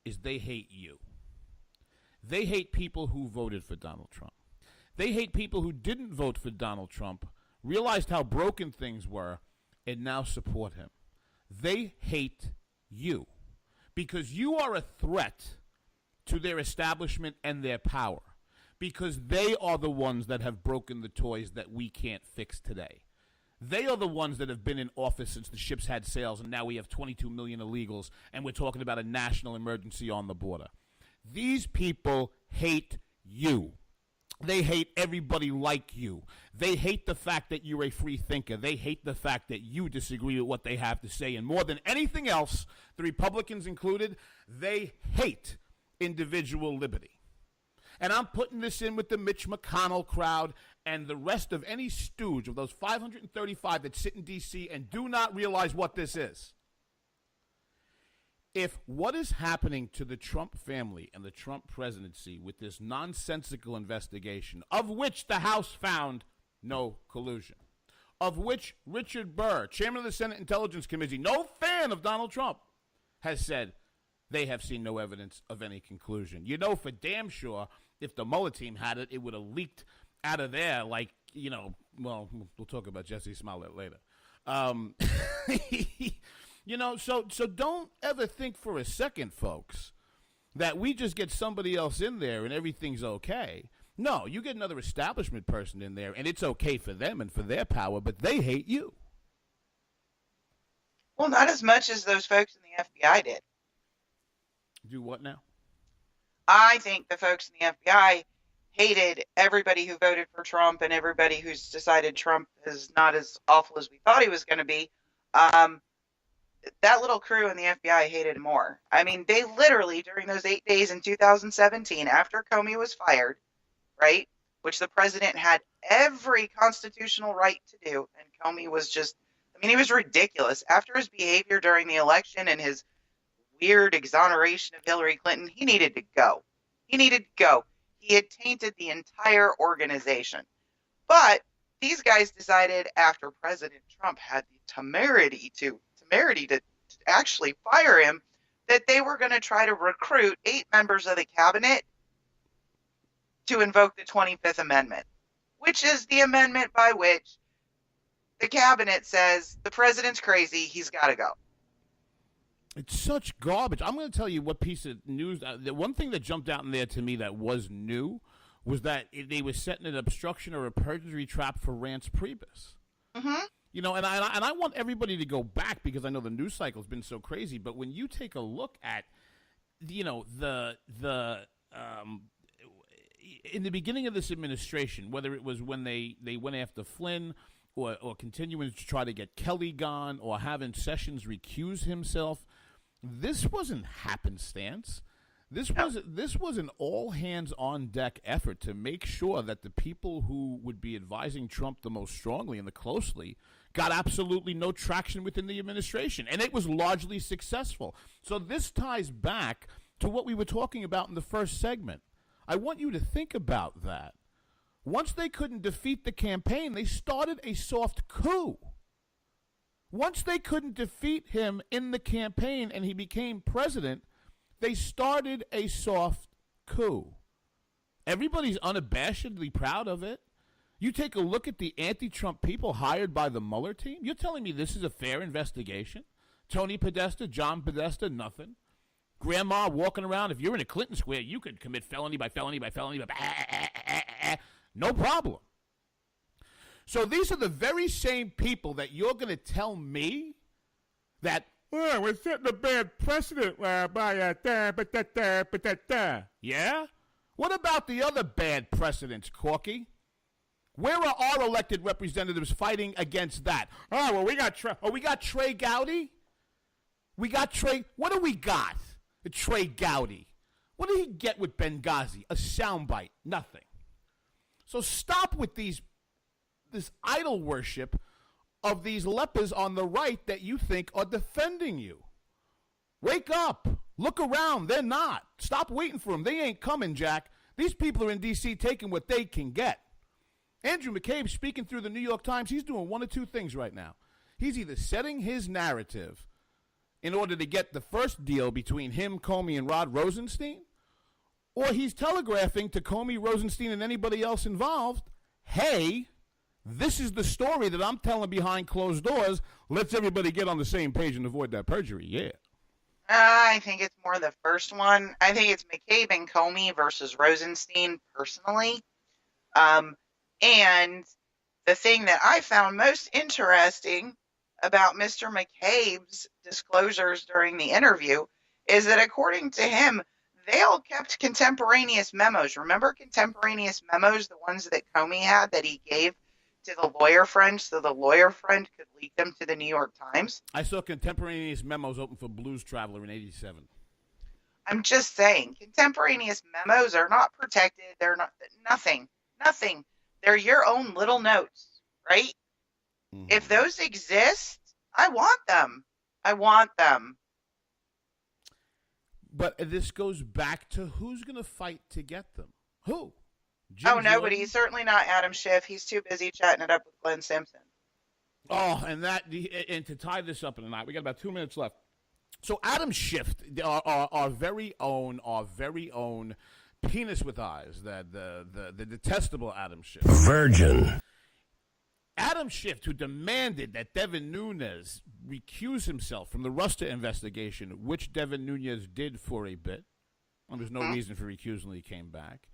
[SPEAKER 7] is they hate you. They hate people who voted for Donald Trump. They hate people who didn't vote for Donald Trump, realized how broken things were, and now support him. They hate you because you are a threat to their establishment and their power, because they are the ones that have broken the toys that we can't fix today. They are the ones that have been in office since the ships had sails, and now we have 22 million illegals, and we're talking about a national emergency on the border. These people hate you. They hate everybody like you. They hate the fact that you're a free thinker. They hate the fact that you disagree with what they have to say. And more than anything else, the Republicans included, they hate individual liberty. And I'm putting this in with the Mitch McConnell crowd and the rest of any stooge of those 535 that sit in D.C. and do not realize what this is. if what is happening to the Trump family and the Trump presidency with this nonsensical investigation, of which the House found no collusion, of which Richard Burr, chairman of the Senate Intelligence Committee, no fan of Donald Trump, has said they have seen no evidence of any conclusion. You know for damn sure if the Mueller team had it, it would have leaked out of there like, well, we'll talk about Jesse Smollett later. So don't ever think for a second, folks, that we just get somebody else in there and everything's okay. No, you get another establishment person in there, and it's okay for them and for their power, but they hate you.
[SPEAKER 6] Well, not as much as those folks in the FBI did.
[SPEAKER 7] Do what now?
[SPEAKER 6] I think the folks in the FBI hated everybody who voted for Trump and everybody who's decided Trump is not as awful as we thought he was going to be. That little crew in the FBI hated him more. I mean, they literally, during those 8 days in 2017, after Comey was fired, right, which the president had every constitutional right to do, and Comey was just, he was ridiculous. After his behavior during the election and his weird exoneration of Hillary Clinton, he needed to go. He needed to go. He had tainted the entire organization. But these guys decided after President Trump had the temerity to actually fire him, that they were going to try to recruit 8 members of the cabinet to invoke the 25th Amendment, which is the amendment by which the cabinet says the president's crazy, he's got to go.
[SPEAKER 7] It's such garbage. I'm going to tell you what piece of news. The one thing that jumped out in there to me that was new was that they were setting an obstruction or a perjury trap for Rance Priebus.
[SPEAKER 6] Mm-hmm.
[SPEAKER 7] And I want everybody to go back because I know the news cycle's been so crazy. But when you take a look at, in the beginning of this administration, whether it was when they went after Flynn or continuing to try to get Kelly gone or having Sessions recuse himself, this wasn't happenstance. This was an all-hands-on-deck effort to make sure that the people who would be advising Trump the most strongly and the closely got absolutely no traction within the administration, and it was largely successful. So this ties back to what we were talking about in the first segment. I want you to think about that. Once they couldn't defeat the campaign, they started a soft coup. Once they couldn't defeat him in the campaign and he became president, they started a soft coup. Everybody's unabashedly proud of it. You take a look at the anti-Trump people hired by the Mueller team. You're telling me this is a fair investigation? Tony Podesta, John Podesta, nothing. Grandma walking around. If you're in a Clinton square, you could commit felony by felony by felony. No problem. So these are the very same people that you're going to tell me that, we're setting a bad precedent by yeah? What about the other bad precedents, Corky? Where are our elected representatives fighting against that? Oh, well, we got Trey Gowdy. We got Trey. What do we got? Trey Gowdy. What did he get with Benghazi? A soundbite. Nothing. So stop with this idol worship of these lepers on the right that you think are defending you. Wake up. Look around. They're not. Stop waiting for them. They ain't coming, Jack. These people are in D.C. taking what they can get. Andrew McCabe, speaking through the New York Times, he's doing one of two things right now. He's either setting his narrative in order to get the first deal between him, Comey, and Rod Rosenstein, or he's telegraphing to Comey, Rosenstein, and anybody else involved, hey, this is the story that I'm telling behind closed doors. Let's everybody get on the same page and avoid that perjury. Yeah.
[SPEAKER 6] I think it's more the first one. I think it's McCabe and Comey versus Rosenstein personally. And the thing that I found most interesting about Mr. McCabe's disclosures during the interview is that according to him, they all kept contemporaneous memos. Remember contemporaneous memos, the ones that Comey had that he gave to the lawyer friend so the lawyer friend could leak them to the New York Times?
[SPEAKER 7] I saw contemporaneous memos open for Blues Traveler in 87.
[SPEAKER 6] I'm just saying, contemporaneous memos are not protected. They're not nothing. They're your own little notes, right? Mm-hmm. If those exist, I want them.
[SPEAKER 7] But this goes back to who's going to fight to get them. Who? Jim
[SPEAKER 6] nobody.
[SPEAKER 7] Jordan?
[SPEAKER 6] He's certainly not Adam Schiff. He's too busy chatting it up with Glenn Simpson.
[SPEAKER 7] Oh, and to tie this up in a knot, we got about 2 minutes left. So Adam Schiff, our very own penis with eyes, the detestable Adam Schiff.
[SPEAKER 13] Virgin.
[SPEAKER 7] Adam Schiff, who demanded that Devin Nunes recuse himself from the Rusta investigation, which Devin Nunes did for a bit. And there's no reason for recusal. He came back.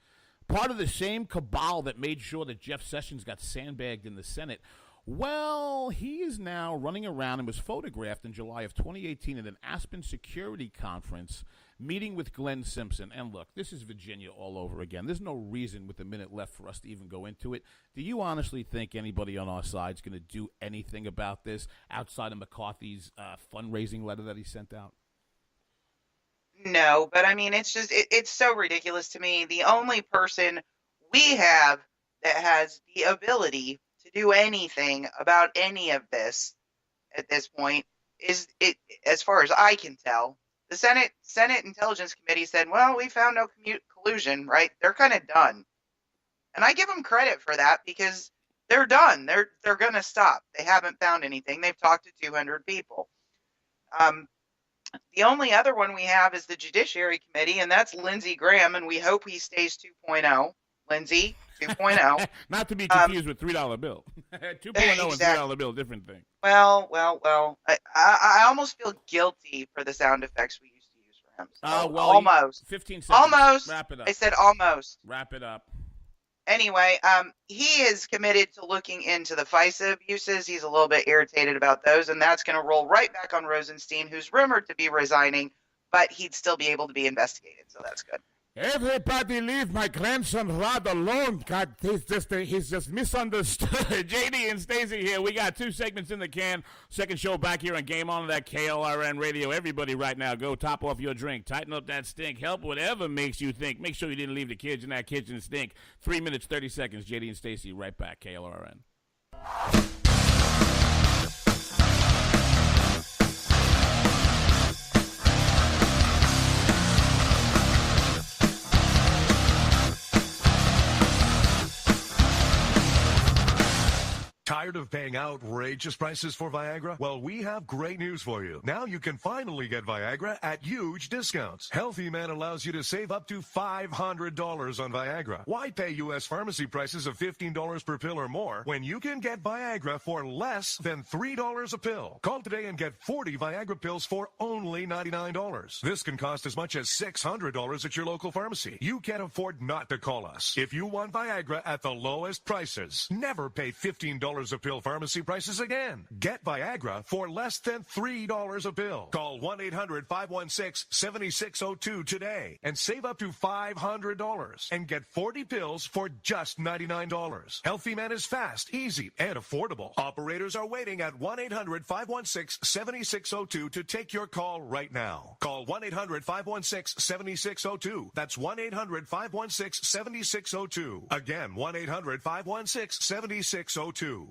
[SPEAKER 7] Part of the same cabal that made sure that Jeff Sessions got sandbagged in the Senate. Well, he is now running around and was photographed in July of 2018 at an Aspen security conference meeting with Glenn Simpson. And look, this is Virginia all over again. There's no reason with a minute left for us to even go into it. Do you honestly think anybody on our side is going to do anything about this outside of McCarthy's fundraising letter that he sent out?
[SPEAKER 6] No, but I mean, it's just, it's so ridiculous to me. The only person we have that has the ability to do anything about any of this at this point is, as far as I can tell, the Senate Intelligence Committee said, well, we found no collusion, right? They're kind of done. And I give them credit for that because they're done. They're going to stop. They haven't found anything. They've talked to 200 people. The only other one we have is the Judiciary Committee, and that's Lindsey Graham, and we hope he stays 2.0. Lindsey, 2.0.
[SPEAKER 7] Not to be confused with $3 bill. 2.0
[SPEAKER 6] Exactly.
[SPEAKER 7] and $3 bill, different thing.
[SPEAKER 6] Well. I almost feel guilty for the sound effects we used to use for him. So almost.
[SPEAKER 7] 15 seconds.
[SPEAKER 6] Almost.
[SPEAKER 7] Wrap it up.
[SPEAKER 6] I said almost.
[SPEAKER 7] Wrap it up.
[SPEAKER 6] Anyway, he is committed to looking into the FISA abuses. He's a little bit irritated about those, and that's going to roll right back on Rosenstein, who's rumored to be resigning, but he'd still be able to be investigated, so that's good.
[SPEAKER 7] Everybody leave my grandson Rod alone. God, he's just misunderstood. JD and Stacey here. We got 2 segments in the can. Second show back here on Game On at KLRN Radio. Everybody right now, go top off your drink. Tighten up that stink. Help whatever makes you think. Make sure you didn't leave the kids in that kitchen stink. 3 minutes, 30 seconds. JD and Stacey right back. KLRN.
[SPEAKER 11] Tired of paying outrageous prices for Viagra? Well, we have great news for you. Now you can finally get Viagra at huge discounts. Healthy Man allows you to save up to $500 on Viagra. Why pay U.S. pharmacy prices of $15 per pill or more when you can get Viagra for less than $3 a pill? Call today and get 40 Viagra pills for only $99. This can cost as much as $600 at your local pharmacy. You can't afford not to call us. If you want Viagra at the lowest prices, never pay $15 a pill pharmacy prices again. Get Viagra for less than $3 a pill. Call 1-800-516-7602 today and save up to $500 and get 40 pills for just $99. Healthy Man is fast, easy, and affordable. Operators are waiting at 1-800-516-7602 to take your call right now. Call 1-800-516-7602. That's 1-800-516-7602. Again, 1-800-516-7602.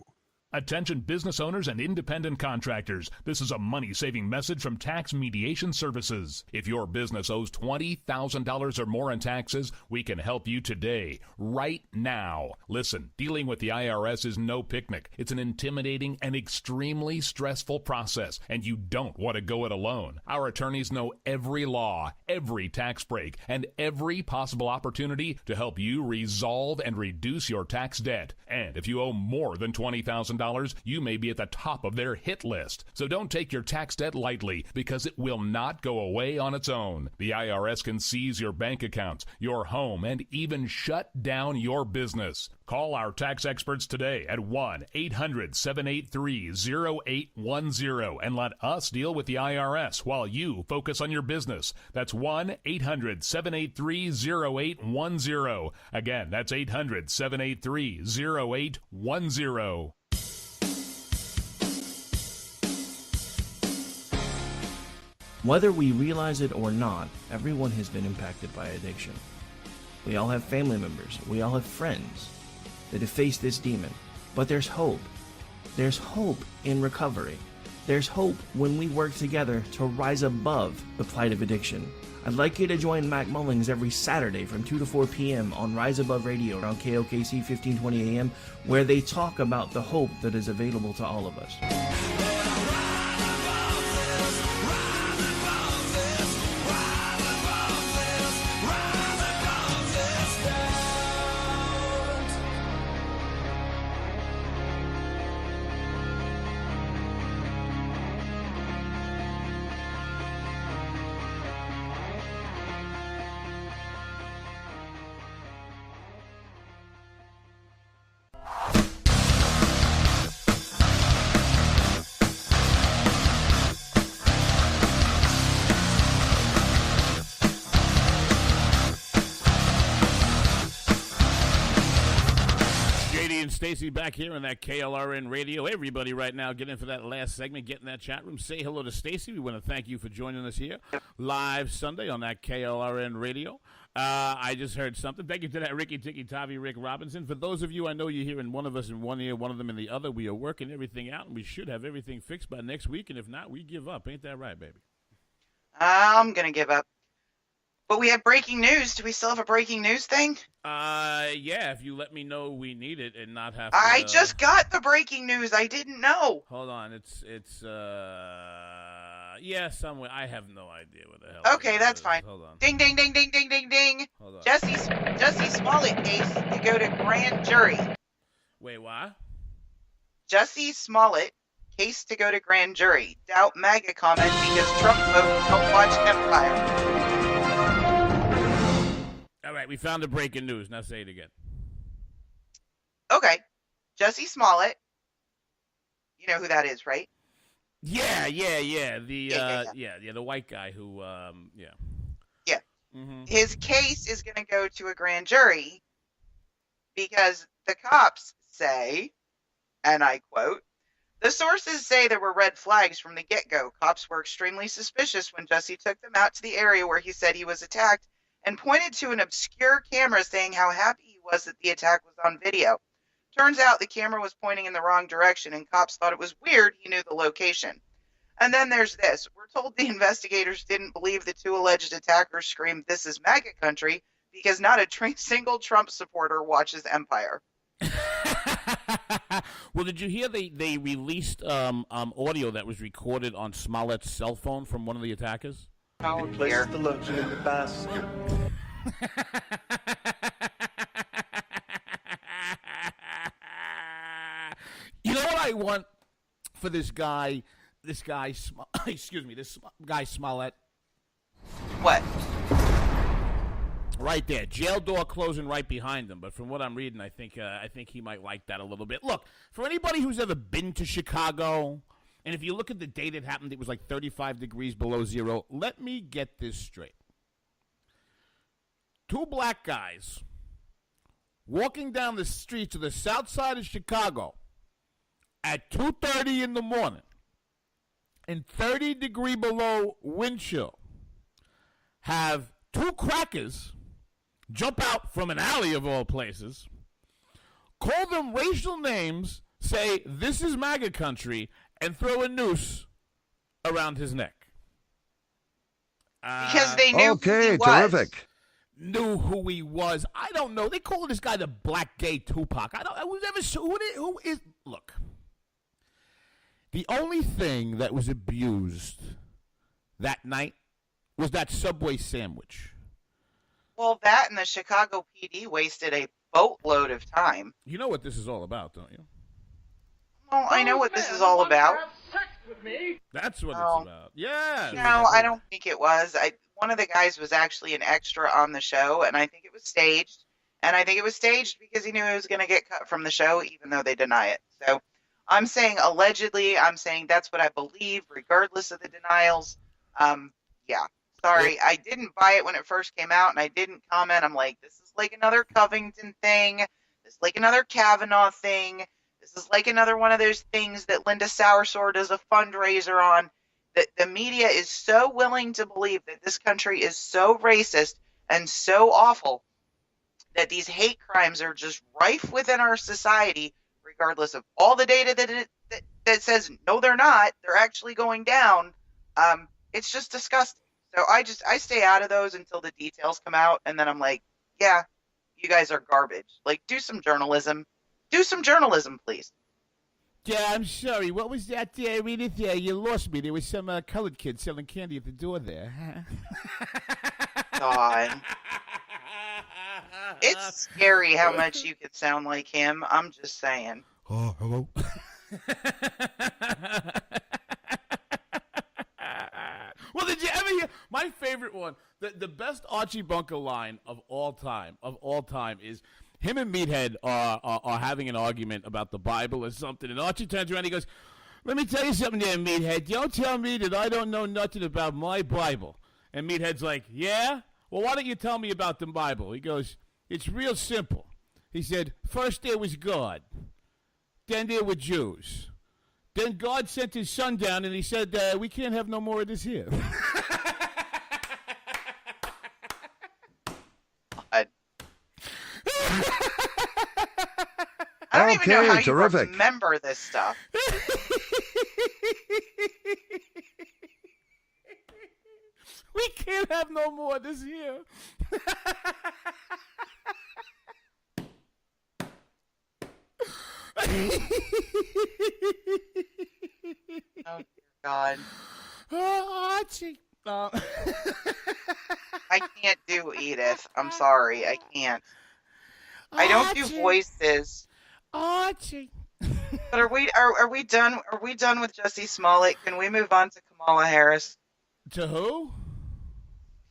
[SPEAKER 12] Attention business owners and independent contractors. This is a money-saving message from Tax Mediation Services. If your business owes $20,000 or more in taxes, we can help you today, right now. Listen, dealing with the IRS is no picnic. It's an intimidating and extremely stressful process, and you don't want to go it alone. Our attorneys know every law, every tax break, and every possible opportunity to help you resolve and reduce your tax debt. And if you owe more than $20,000, you may be at the top of their hit list. So don't take your tax debt lightly, because it will not go away on its own. The IRS can seize your bank accounts, your home, and even shut down your business. Call our tax experts today at 1-800-783-0810 and let us deal with the IRS while you focus on your business. That's 1-800-783-0810. Again, that's 800-783-0810.
[SPEAKER 14] Whether we realize it or not, everyone has been impacted by addiction. We all have family members, we all have friends that have faced this demon. But there's hope. There's hope in recovery. There's hope when we work together to rise above the plight of addiction. I'd like you to join Mac Mullings every Saturday from 2 to 4 p.m. on Rise Above Radio on KOKC 1520 AM, where they talk about the hope that is available to all of us.
[SPEAKER 7] Stacy back here on that KLRN radio. Everybody right now get in for that last segment, get in that chat room, say hello to Stacy. We want to thank you for joining us here live Sunday on that KLRN radio. I just heard something. Thank you to that Ricky Ticky Tavi Rick Robinson. For those of you, I know you're hearing one of us in one ear, one of them in the other. We are working everything out, and we should have everything fixed by next week, and if not, we give up. Ain't that right, baby?
[SPEAKER 6] I'm going to give up. But we have breaking news. Do we still have a breaking news thing?
[SPEAKER 7] Yeah, if you let me know we need it and not have to...
[SPEAKER 6] I just got the breaking news. I didn't know.
[SPEAKER 7] Hold on. Yeah, somewhere. I have no idea what the hell.
[SPEAKER 6] Okay, that's fine.
[SPEAKER 7] Hold on.
[SPEAKER 6] Ding, ding, ding, ding, ding, ding, ding.
[SPEAKER 7] Hold on.
[SPEAKER 6] Jussie Smollett case to go to grand jury.
[SPEAKER 7] Wait, what?
[SPEAKER 6] Jussie Smollett case to go to grand jury. Doubt MAGA comment because Trump vote don't watch Empire.
[SPEAKER 7] All right, we found the breaking news. Now say it again.
[SPEAKER 6] Okay. Jussie Smollett. You know who that is, right?
[SPEAKER 7] Yeah. The white guy who, yeah.
[SPEAKER 6] Yeah.
[SPEAKER 7] Mm-hmm.
[SPEAKER 6] His case is going to go to a grand jury because the cops say, and I quote, "The sources say there were red flags from the get-go. Cops were extremely suspicious when Jussie took them out to the area where he said he was attacked and pointed to an obscure camera saying how happy he was that the attack was on video. Turns out the camera was pointing in the wrong direction and cops thought it was weird he knew the location." And then there's this. We're told the investigators didn't believe the two alleged attackers screamed, "This is MAGA country," because not a single Trump supporter watches Empire.
[SPEAKER 7] Well, did you hear they released audio that was recorded on Smollett's cell phone from one of the attackers?
[SPEAKER 13] Place the lunch in the basket.
[SPEAKER 7] You know what I want for this guy Smollett?
[SPEAKER 6] What?
[SPEAKER 7] Right there, jail door closing right behind him. But from what I'm reading, I think he might like that a little bit. Look, for anybody who's ever been to Chicago, and if you look at the date it happened, it was like 35 degrees below zero. Let me get this straight. Two black guys walking down the street to the south side of Chicago at 2:30 in the morning in 30-degree below wind chill have two crackers jump out from an alley of all places, call them racial names, say, "This is MAGA country," and throw a noose around his neck.
[SPEAKER 6] Because they knew who he was.
[SPEAKER 15] Terrific.
[SPEAKER 7] Knew who he was. I don't know. They call this guy the Black Gay Tupac. Look. The only thing that was abused that night was that Subway sandwich.
[SPEAKER 6] Well, that and the Chicago PD wasted a boatload of time.
[SPEAKER 7] You know what this is all about, don't you?
[SPEAKER 6] Well, I know what this is all about.
[SPEAKER 7] That's what it's about. Yeah.
[SPEAKER 6] No, I don't think it was. One of the guys was actually an extra on the show, and I think it was staged. And I think it was staged because he knew he was going to get cut from the show, even though they deny it. So I'm saying allegedly. I'm saying that's what I believe, regardless of the denials. Yeah. Sorry, I didn't buy it when it first came out, and I didn't comment. I'm like, this is like another Covington thing. This is like another Kavanaugh thing. This is like another one of those things that Linda Soursor does a fundraiser on. That the media is so willing to believe that this country is so racist and so awful that these hate crimes are just rife within our society, regardless of all the data that that says, no, they're not. They're actually going down. It's just disgusting. So I stay out of those until the details come out. And then I'm like, yeah, you guys are garbage. Like, do some journalism. Do some journalism, please.
[SPEAKER 7] Yeah, I'm sorry. What was that there, Edith? Yeah, you lost me. There was some colored kid selling candy at the door there.
[SPEAKER 6] God. It's scary how much you could sound like him. I'm just saying.
[SPEAKER 7] Oh, hello. Well, did you ever hear my favorite one? The best Archie Bunker line of all time is him and Meathead are having an argument about the Bible or something, and Archie turns around and he goes, "Let me tell you something there, Meathead. Don't tell me that I don't know nothing about my Bible." And Meathead's like, "Yeah? Well, why don't you tell me about the Bible?" He goes, "It's real simple." He said, "First there was God. Then there were Jews. Then God sent his son down and he said, we can't have no more of this here."
[SPEAKER 6] I don't even know how you remember this stuff.
[SPEAKER 7] We can't have no more of this here.
[SPEAKER 6] Oh, dear God.
[SPEAKER 7] Oh, Archie.
[SPEAKER 6] I can't do Edith. I'm sorry. I can't. I don't do voices.
[SPEAKER 7] Archie.
[SPEAKER 6] But are we done? Are we done with Jussie Smollett? Can we move on to Kamala Harris?
[SPEAKER 7] To who?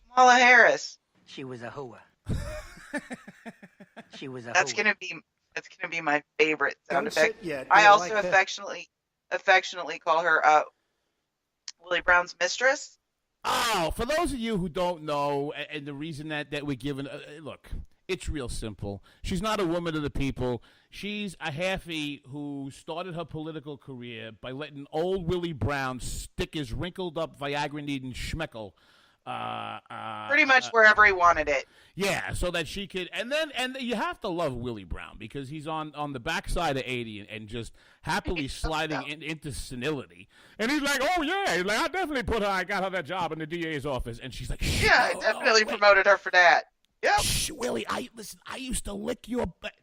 [SPEAKER 6] Kamala Harris.
[SPEAKER 15] She was a hooah. She was a
[SPEAKER 6] That's
[SPEAKER 15] hooah.
[SPEAKER 6] That's gonna be my favorite sound
[SPEAKER 15] Don't
[SPEAKER 6] effect.
[SPEAKER 15] sit yet.
[SPEAKER 6] I
[SPEAKER 15] You
[SPEAKER 6] also
[SPEAKER 15] like that?
[SPEAKER 6] affectionately call her Willie Brown's mistress.
[SPEAKER 7] Oh, for those of you who don't know, and the reason that we're given, look, it's real simple. She's not a woman of the people. She's a halfie who started her political career by letting old Willie Brown stick his wrinkled-up Viagra-needing schmeckle.
[SPEAKER 6] Pretty much wherever he wanted it.
[SPEAKER 7] Yeah, so that she could, and you have to love Willie Brown because he's on the backside of 80 and just happily sliding into senility. And he's like, "Oh yeah," he's like, "I definitely I got her that job in the DA's office." And she's like,
[SPEAKER 6] "Yeah, I definitely promoted her for that." Yep.
[SPEAKER 7] Shh, Willie, I used to lick your butt.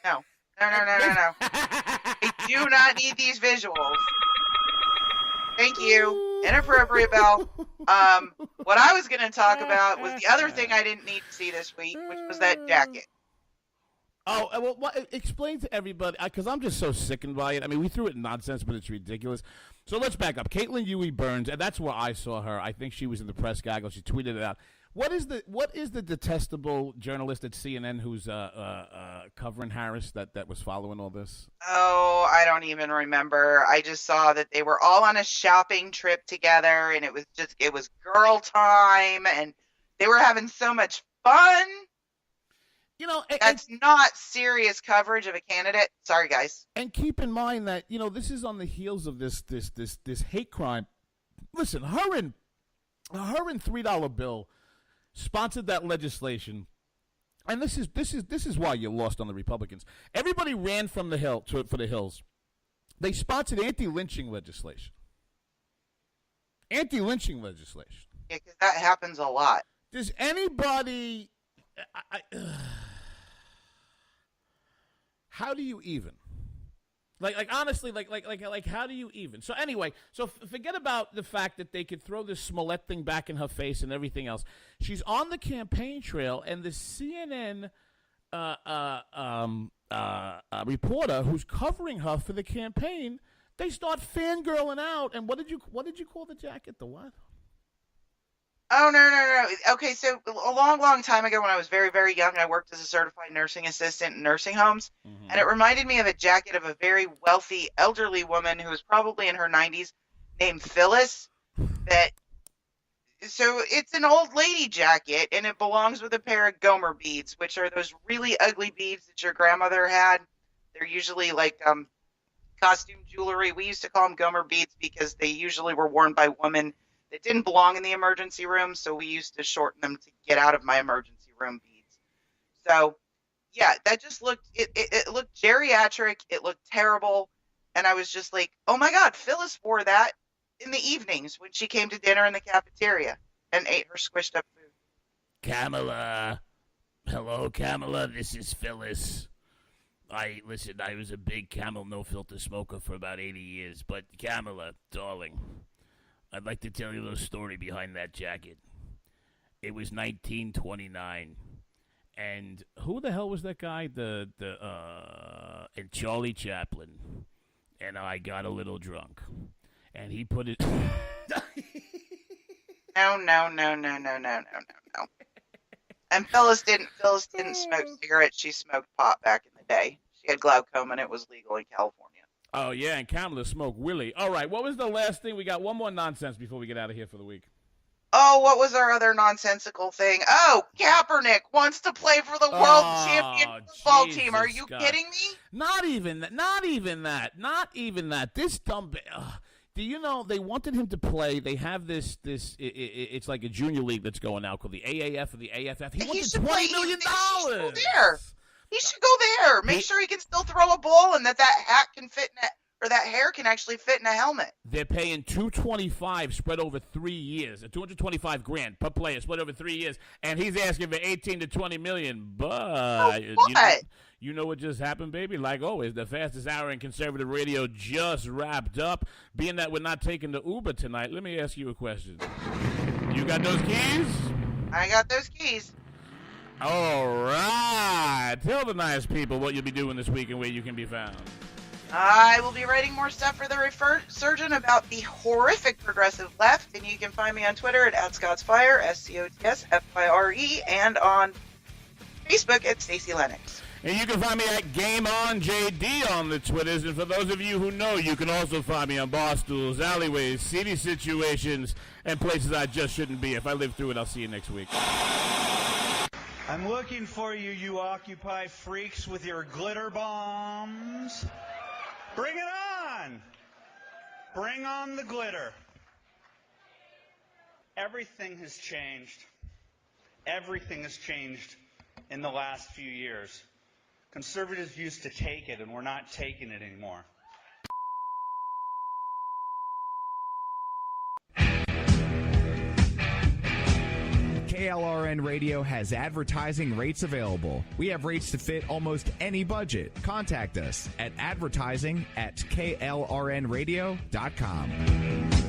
[SPEAKER 6] No. I do not need these visuals. Thank you. Inappropriate, Belle. What I was going to talk about was the other thing I didn't need to see this week, which was that jacket.
[SPEAKER 7] Oh, well, explain to everybody, because I'm just so sickened by it. I mean, we threw it in nonsense, but it's ridiculous. So let's back up. Caitlin Huey Burns, and that's where I saw her. I think she was in the press gaggle. She tweeted it out. What is the detestable journalist at CNN who's covering Harris that was following all this?
[SPEAKER 6] Oh, I don't even remember. I just saw that they were all on a shopping trip together, and it was girl time, and they were having so much fun.
[SPEAKER 7] You know,
[SPEAKER 6] that's not serious coverage of a candidate. Sorry, guys.
[SPEAKER 7] And keep in mind that this is on the heels of this hate crime. Listen, her and $3 bill sponsored that legislation, and this is why you lost on the Republicans. Everybody ran from the hill for the hills. They sponsored anti-lynching legislation. Yeah,
[SPEAKER 6] because that happens a lot.
[SPEAKER 7] Does anybody? How do you even? Like honestly, like how do you even? So anyway, forget about the fact that they could throw this Smollett thing back in her face and everything else. She's on the campaign trail, and the CNN reporter who's covering her for the campaign, they start fangirling out. And what did you call the jacket? The what?
[SPEAKER 6] Oh, no. Okay, so a long time ago when I was very, very young, I worked as a certified nursing assistant in nursing homes, and it reminded me of a jacket of a very wealthy elderly woman who was probably in her 90s named Phyllis. So it's an old lady jacket, and it belongs with a pair of Gomer beads, which are those really ugly beads that your grandmother had. They're usually like costume jewelry. We used to call them Gomer beads because they usually were worn by women that didn't belong in the emergency room, so we used to shorten them to get out of my emergency room beads. So, yeah, that just looked, it looked geriatric, it looked terrible, And I was just like, oh my God, Phyllis wore that in the evenings when she came to dinner in the cafeteria and ate her squished up food.
[SPEAKER 7] Kamala. Hello, Kamala. This is Phyllis. I was a big Camel no filter smoker for about 80 years. But Kamala, darling, I'd like to tell you a little story behind that jacket. It was 1929. And who the hell was that guy? And Charlie Chaplin. And I got a little drunk. And he put it...
[SPEAKER 6] No. And Phyllis didn't smoke cigarettes. She smoked pot back in the day. She had glaucoma and it was legal in California.
[SPEAKER 7] Oh, yeah, and Kamala smoked Willie. All right, what was the last thing? We got one more nonsense before we get out of here for the week.
[SPEAKER 6] Oh, what was our other nonsensical thing? Oh, Kaepernick wants to play for the world champion football team. Are you kidding me?
[SPEAKER 7] Not even that. This dumb... do you know they wanted him to play? They have this. It's like a junior league that's going out called the AAF or the AFF. He wanted $20 million.
[SPEAKER 6] He should go there. Make sure he can still throw a ball and that hat can fit in or that hair can actually fit in a helmet.
[SPEAKER 7] They're paying $225 spread over 3 years, $225,000 per player spread over 3 years, and he's asking for $18 to $20 million. But you know what just happened, baby? Like always, the fastest hour in conservative radio just wrapped up. Being that we're not taking the Uber tonight, let me ask you a question. You got those keys?
[SPEAKER 6] I got those keys.
[SPEAKER 7] All right. Tell the nice people what you'll be doing this week and where you can be found.
[SPEAKER 6] I will be writing more stuff for the Resurgent about the horrific progressive left, and you can find me on Twitter at @ScottsFire, SCOTSFIRE, and on Facebook at Stacey Lennox.
[SPEAKER 7] And you can find me at GameOnJD on the Twitters. And for those of you who know, you can also find me on bar stools, alleyways, seedy situations, and places I just shouldn't be. If I live through it, I'll see you next week.
[SPEAKER 15] I'm looking for you, you Occupy freaks with your glitter bombs. Bring it on! Bring on the glitter. Everything has changed. Everything has changed in the last few years. Conservatives used to take it, and we're not taking it anymore.
[SPEAKER 1] KLRN Radio has advertising rates available. We have rates to fit almost any budget. Contact us at advertising@klrnradio.com.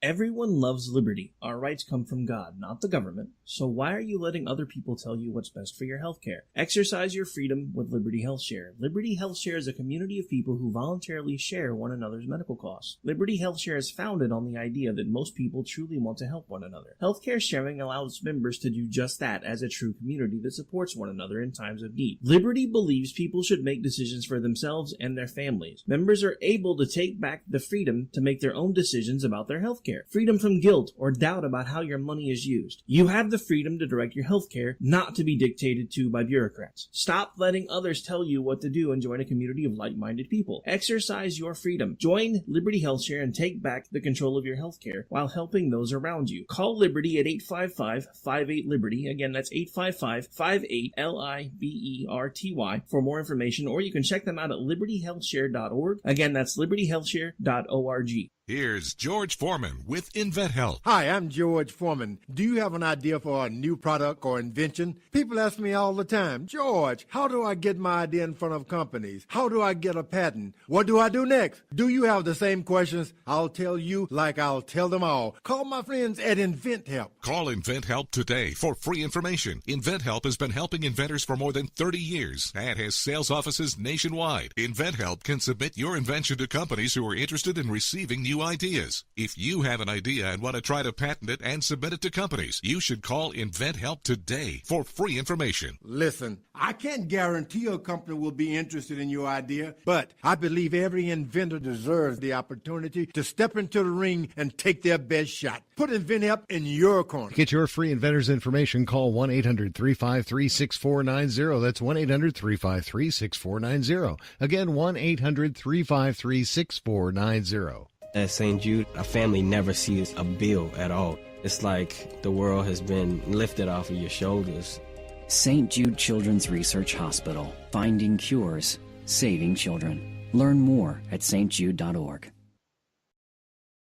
[SPEAKER 14] Everyone loves liberty. Our rights come from God, not the government. So why are you letting other people tell you what's best for your health care? Exercise your freedom with Liberty Health Share. Liberty Health Share is a community of people who voluntarily share one another's medical costs. Liberty Health Share is founded on the idea that most people truly want to help one another. Healthcare sharing allows members to do just that as a true community that supports one another in times of need. Liberty believes people should make decisions for themselves and their families. Members are able to take back the freedom to make their own decisions about their health care. Freedom from guilt or doubt about how your money is used. You have the freedom to direct your health care, not to be dictated to by bureaucrats. Stop letting others tell you what to do and join a community of like-minded people. Exercise your freedom. Join Liberty Health Share and take back the control of your health care while helping those around you. Call Liberty at 855-58-LIBERTY. Again, that's 855-58-LIBERTY for more information, or you can check them out at libertyhealthshare.org. Again, that's libertyhealthshare.org.
[SPEAKER 16] Here's George Foreman with InventHelp.
[SPEAKER 17] Hi, I'm George Foreman. Do you have an idea for a new product or invention? People ask me all the time, George, how do I get my idea in front of companies? How do I get a patent? What do I do next? Do you have the same questions? I'll tell you like I'll tell them all. Call my friends at InventHelp.
[SPEAKER 16] Call InventHelp today for free information. InventHelp has been helping inventors for more than 30 years and has sales offices nationwide. InventHelp can submit your invention to companies who are interested in receiving new ideas. If you have an idea and want to try to patent it and submit it to companies, you should call InventHelp today for free information.
[SPEAKER 17] Listen, I can't guarantee a company will be interested in your idea, but I believe every inventor deserves the opportunity to step into the ring and take their best shot. Put InventHelp in your corner.
[SPEAKER 18] To get your free inventor's information, call 1-800-353-6490. That's 1-800-353-6490. Again, 1-800-353-6490.
[SPEAKER 19] At St. Jude, a family never sees a bill at all. It's like the world has been lifted off of your shoulders.
[SPEAKER 20] St. Jude Children's Research Hospital. Finding cures, saving children. Learn more at stjude.org.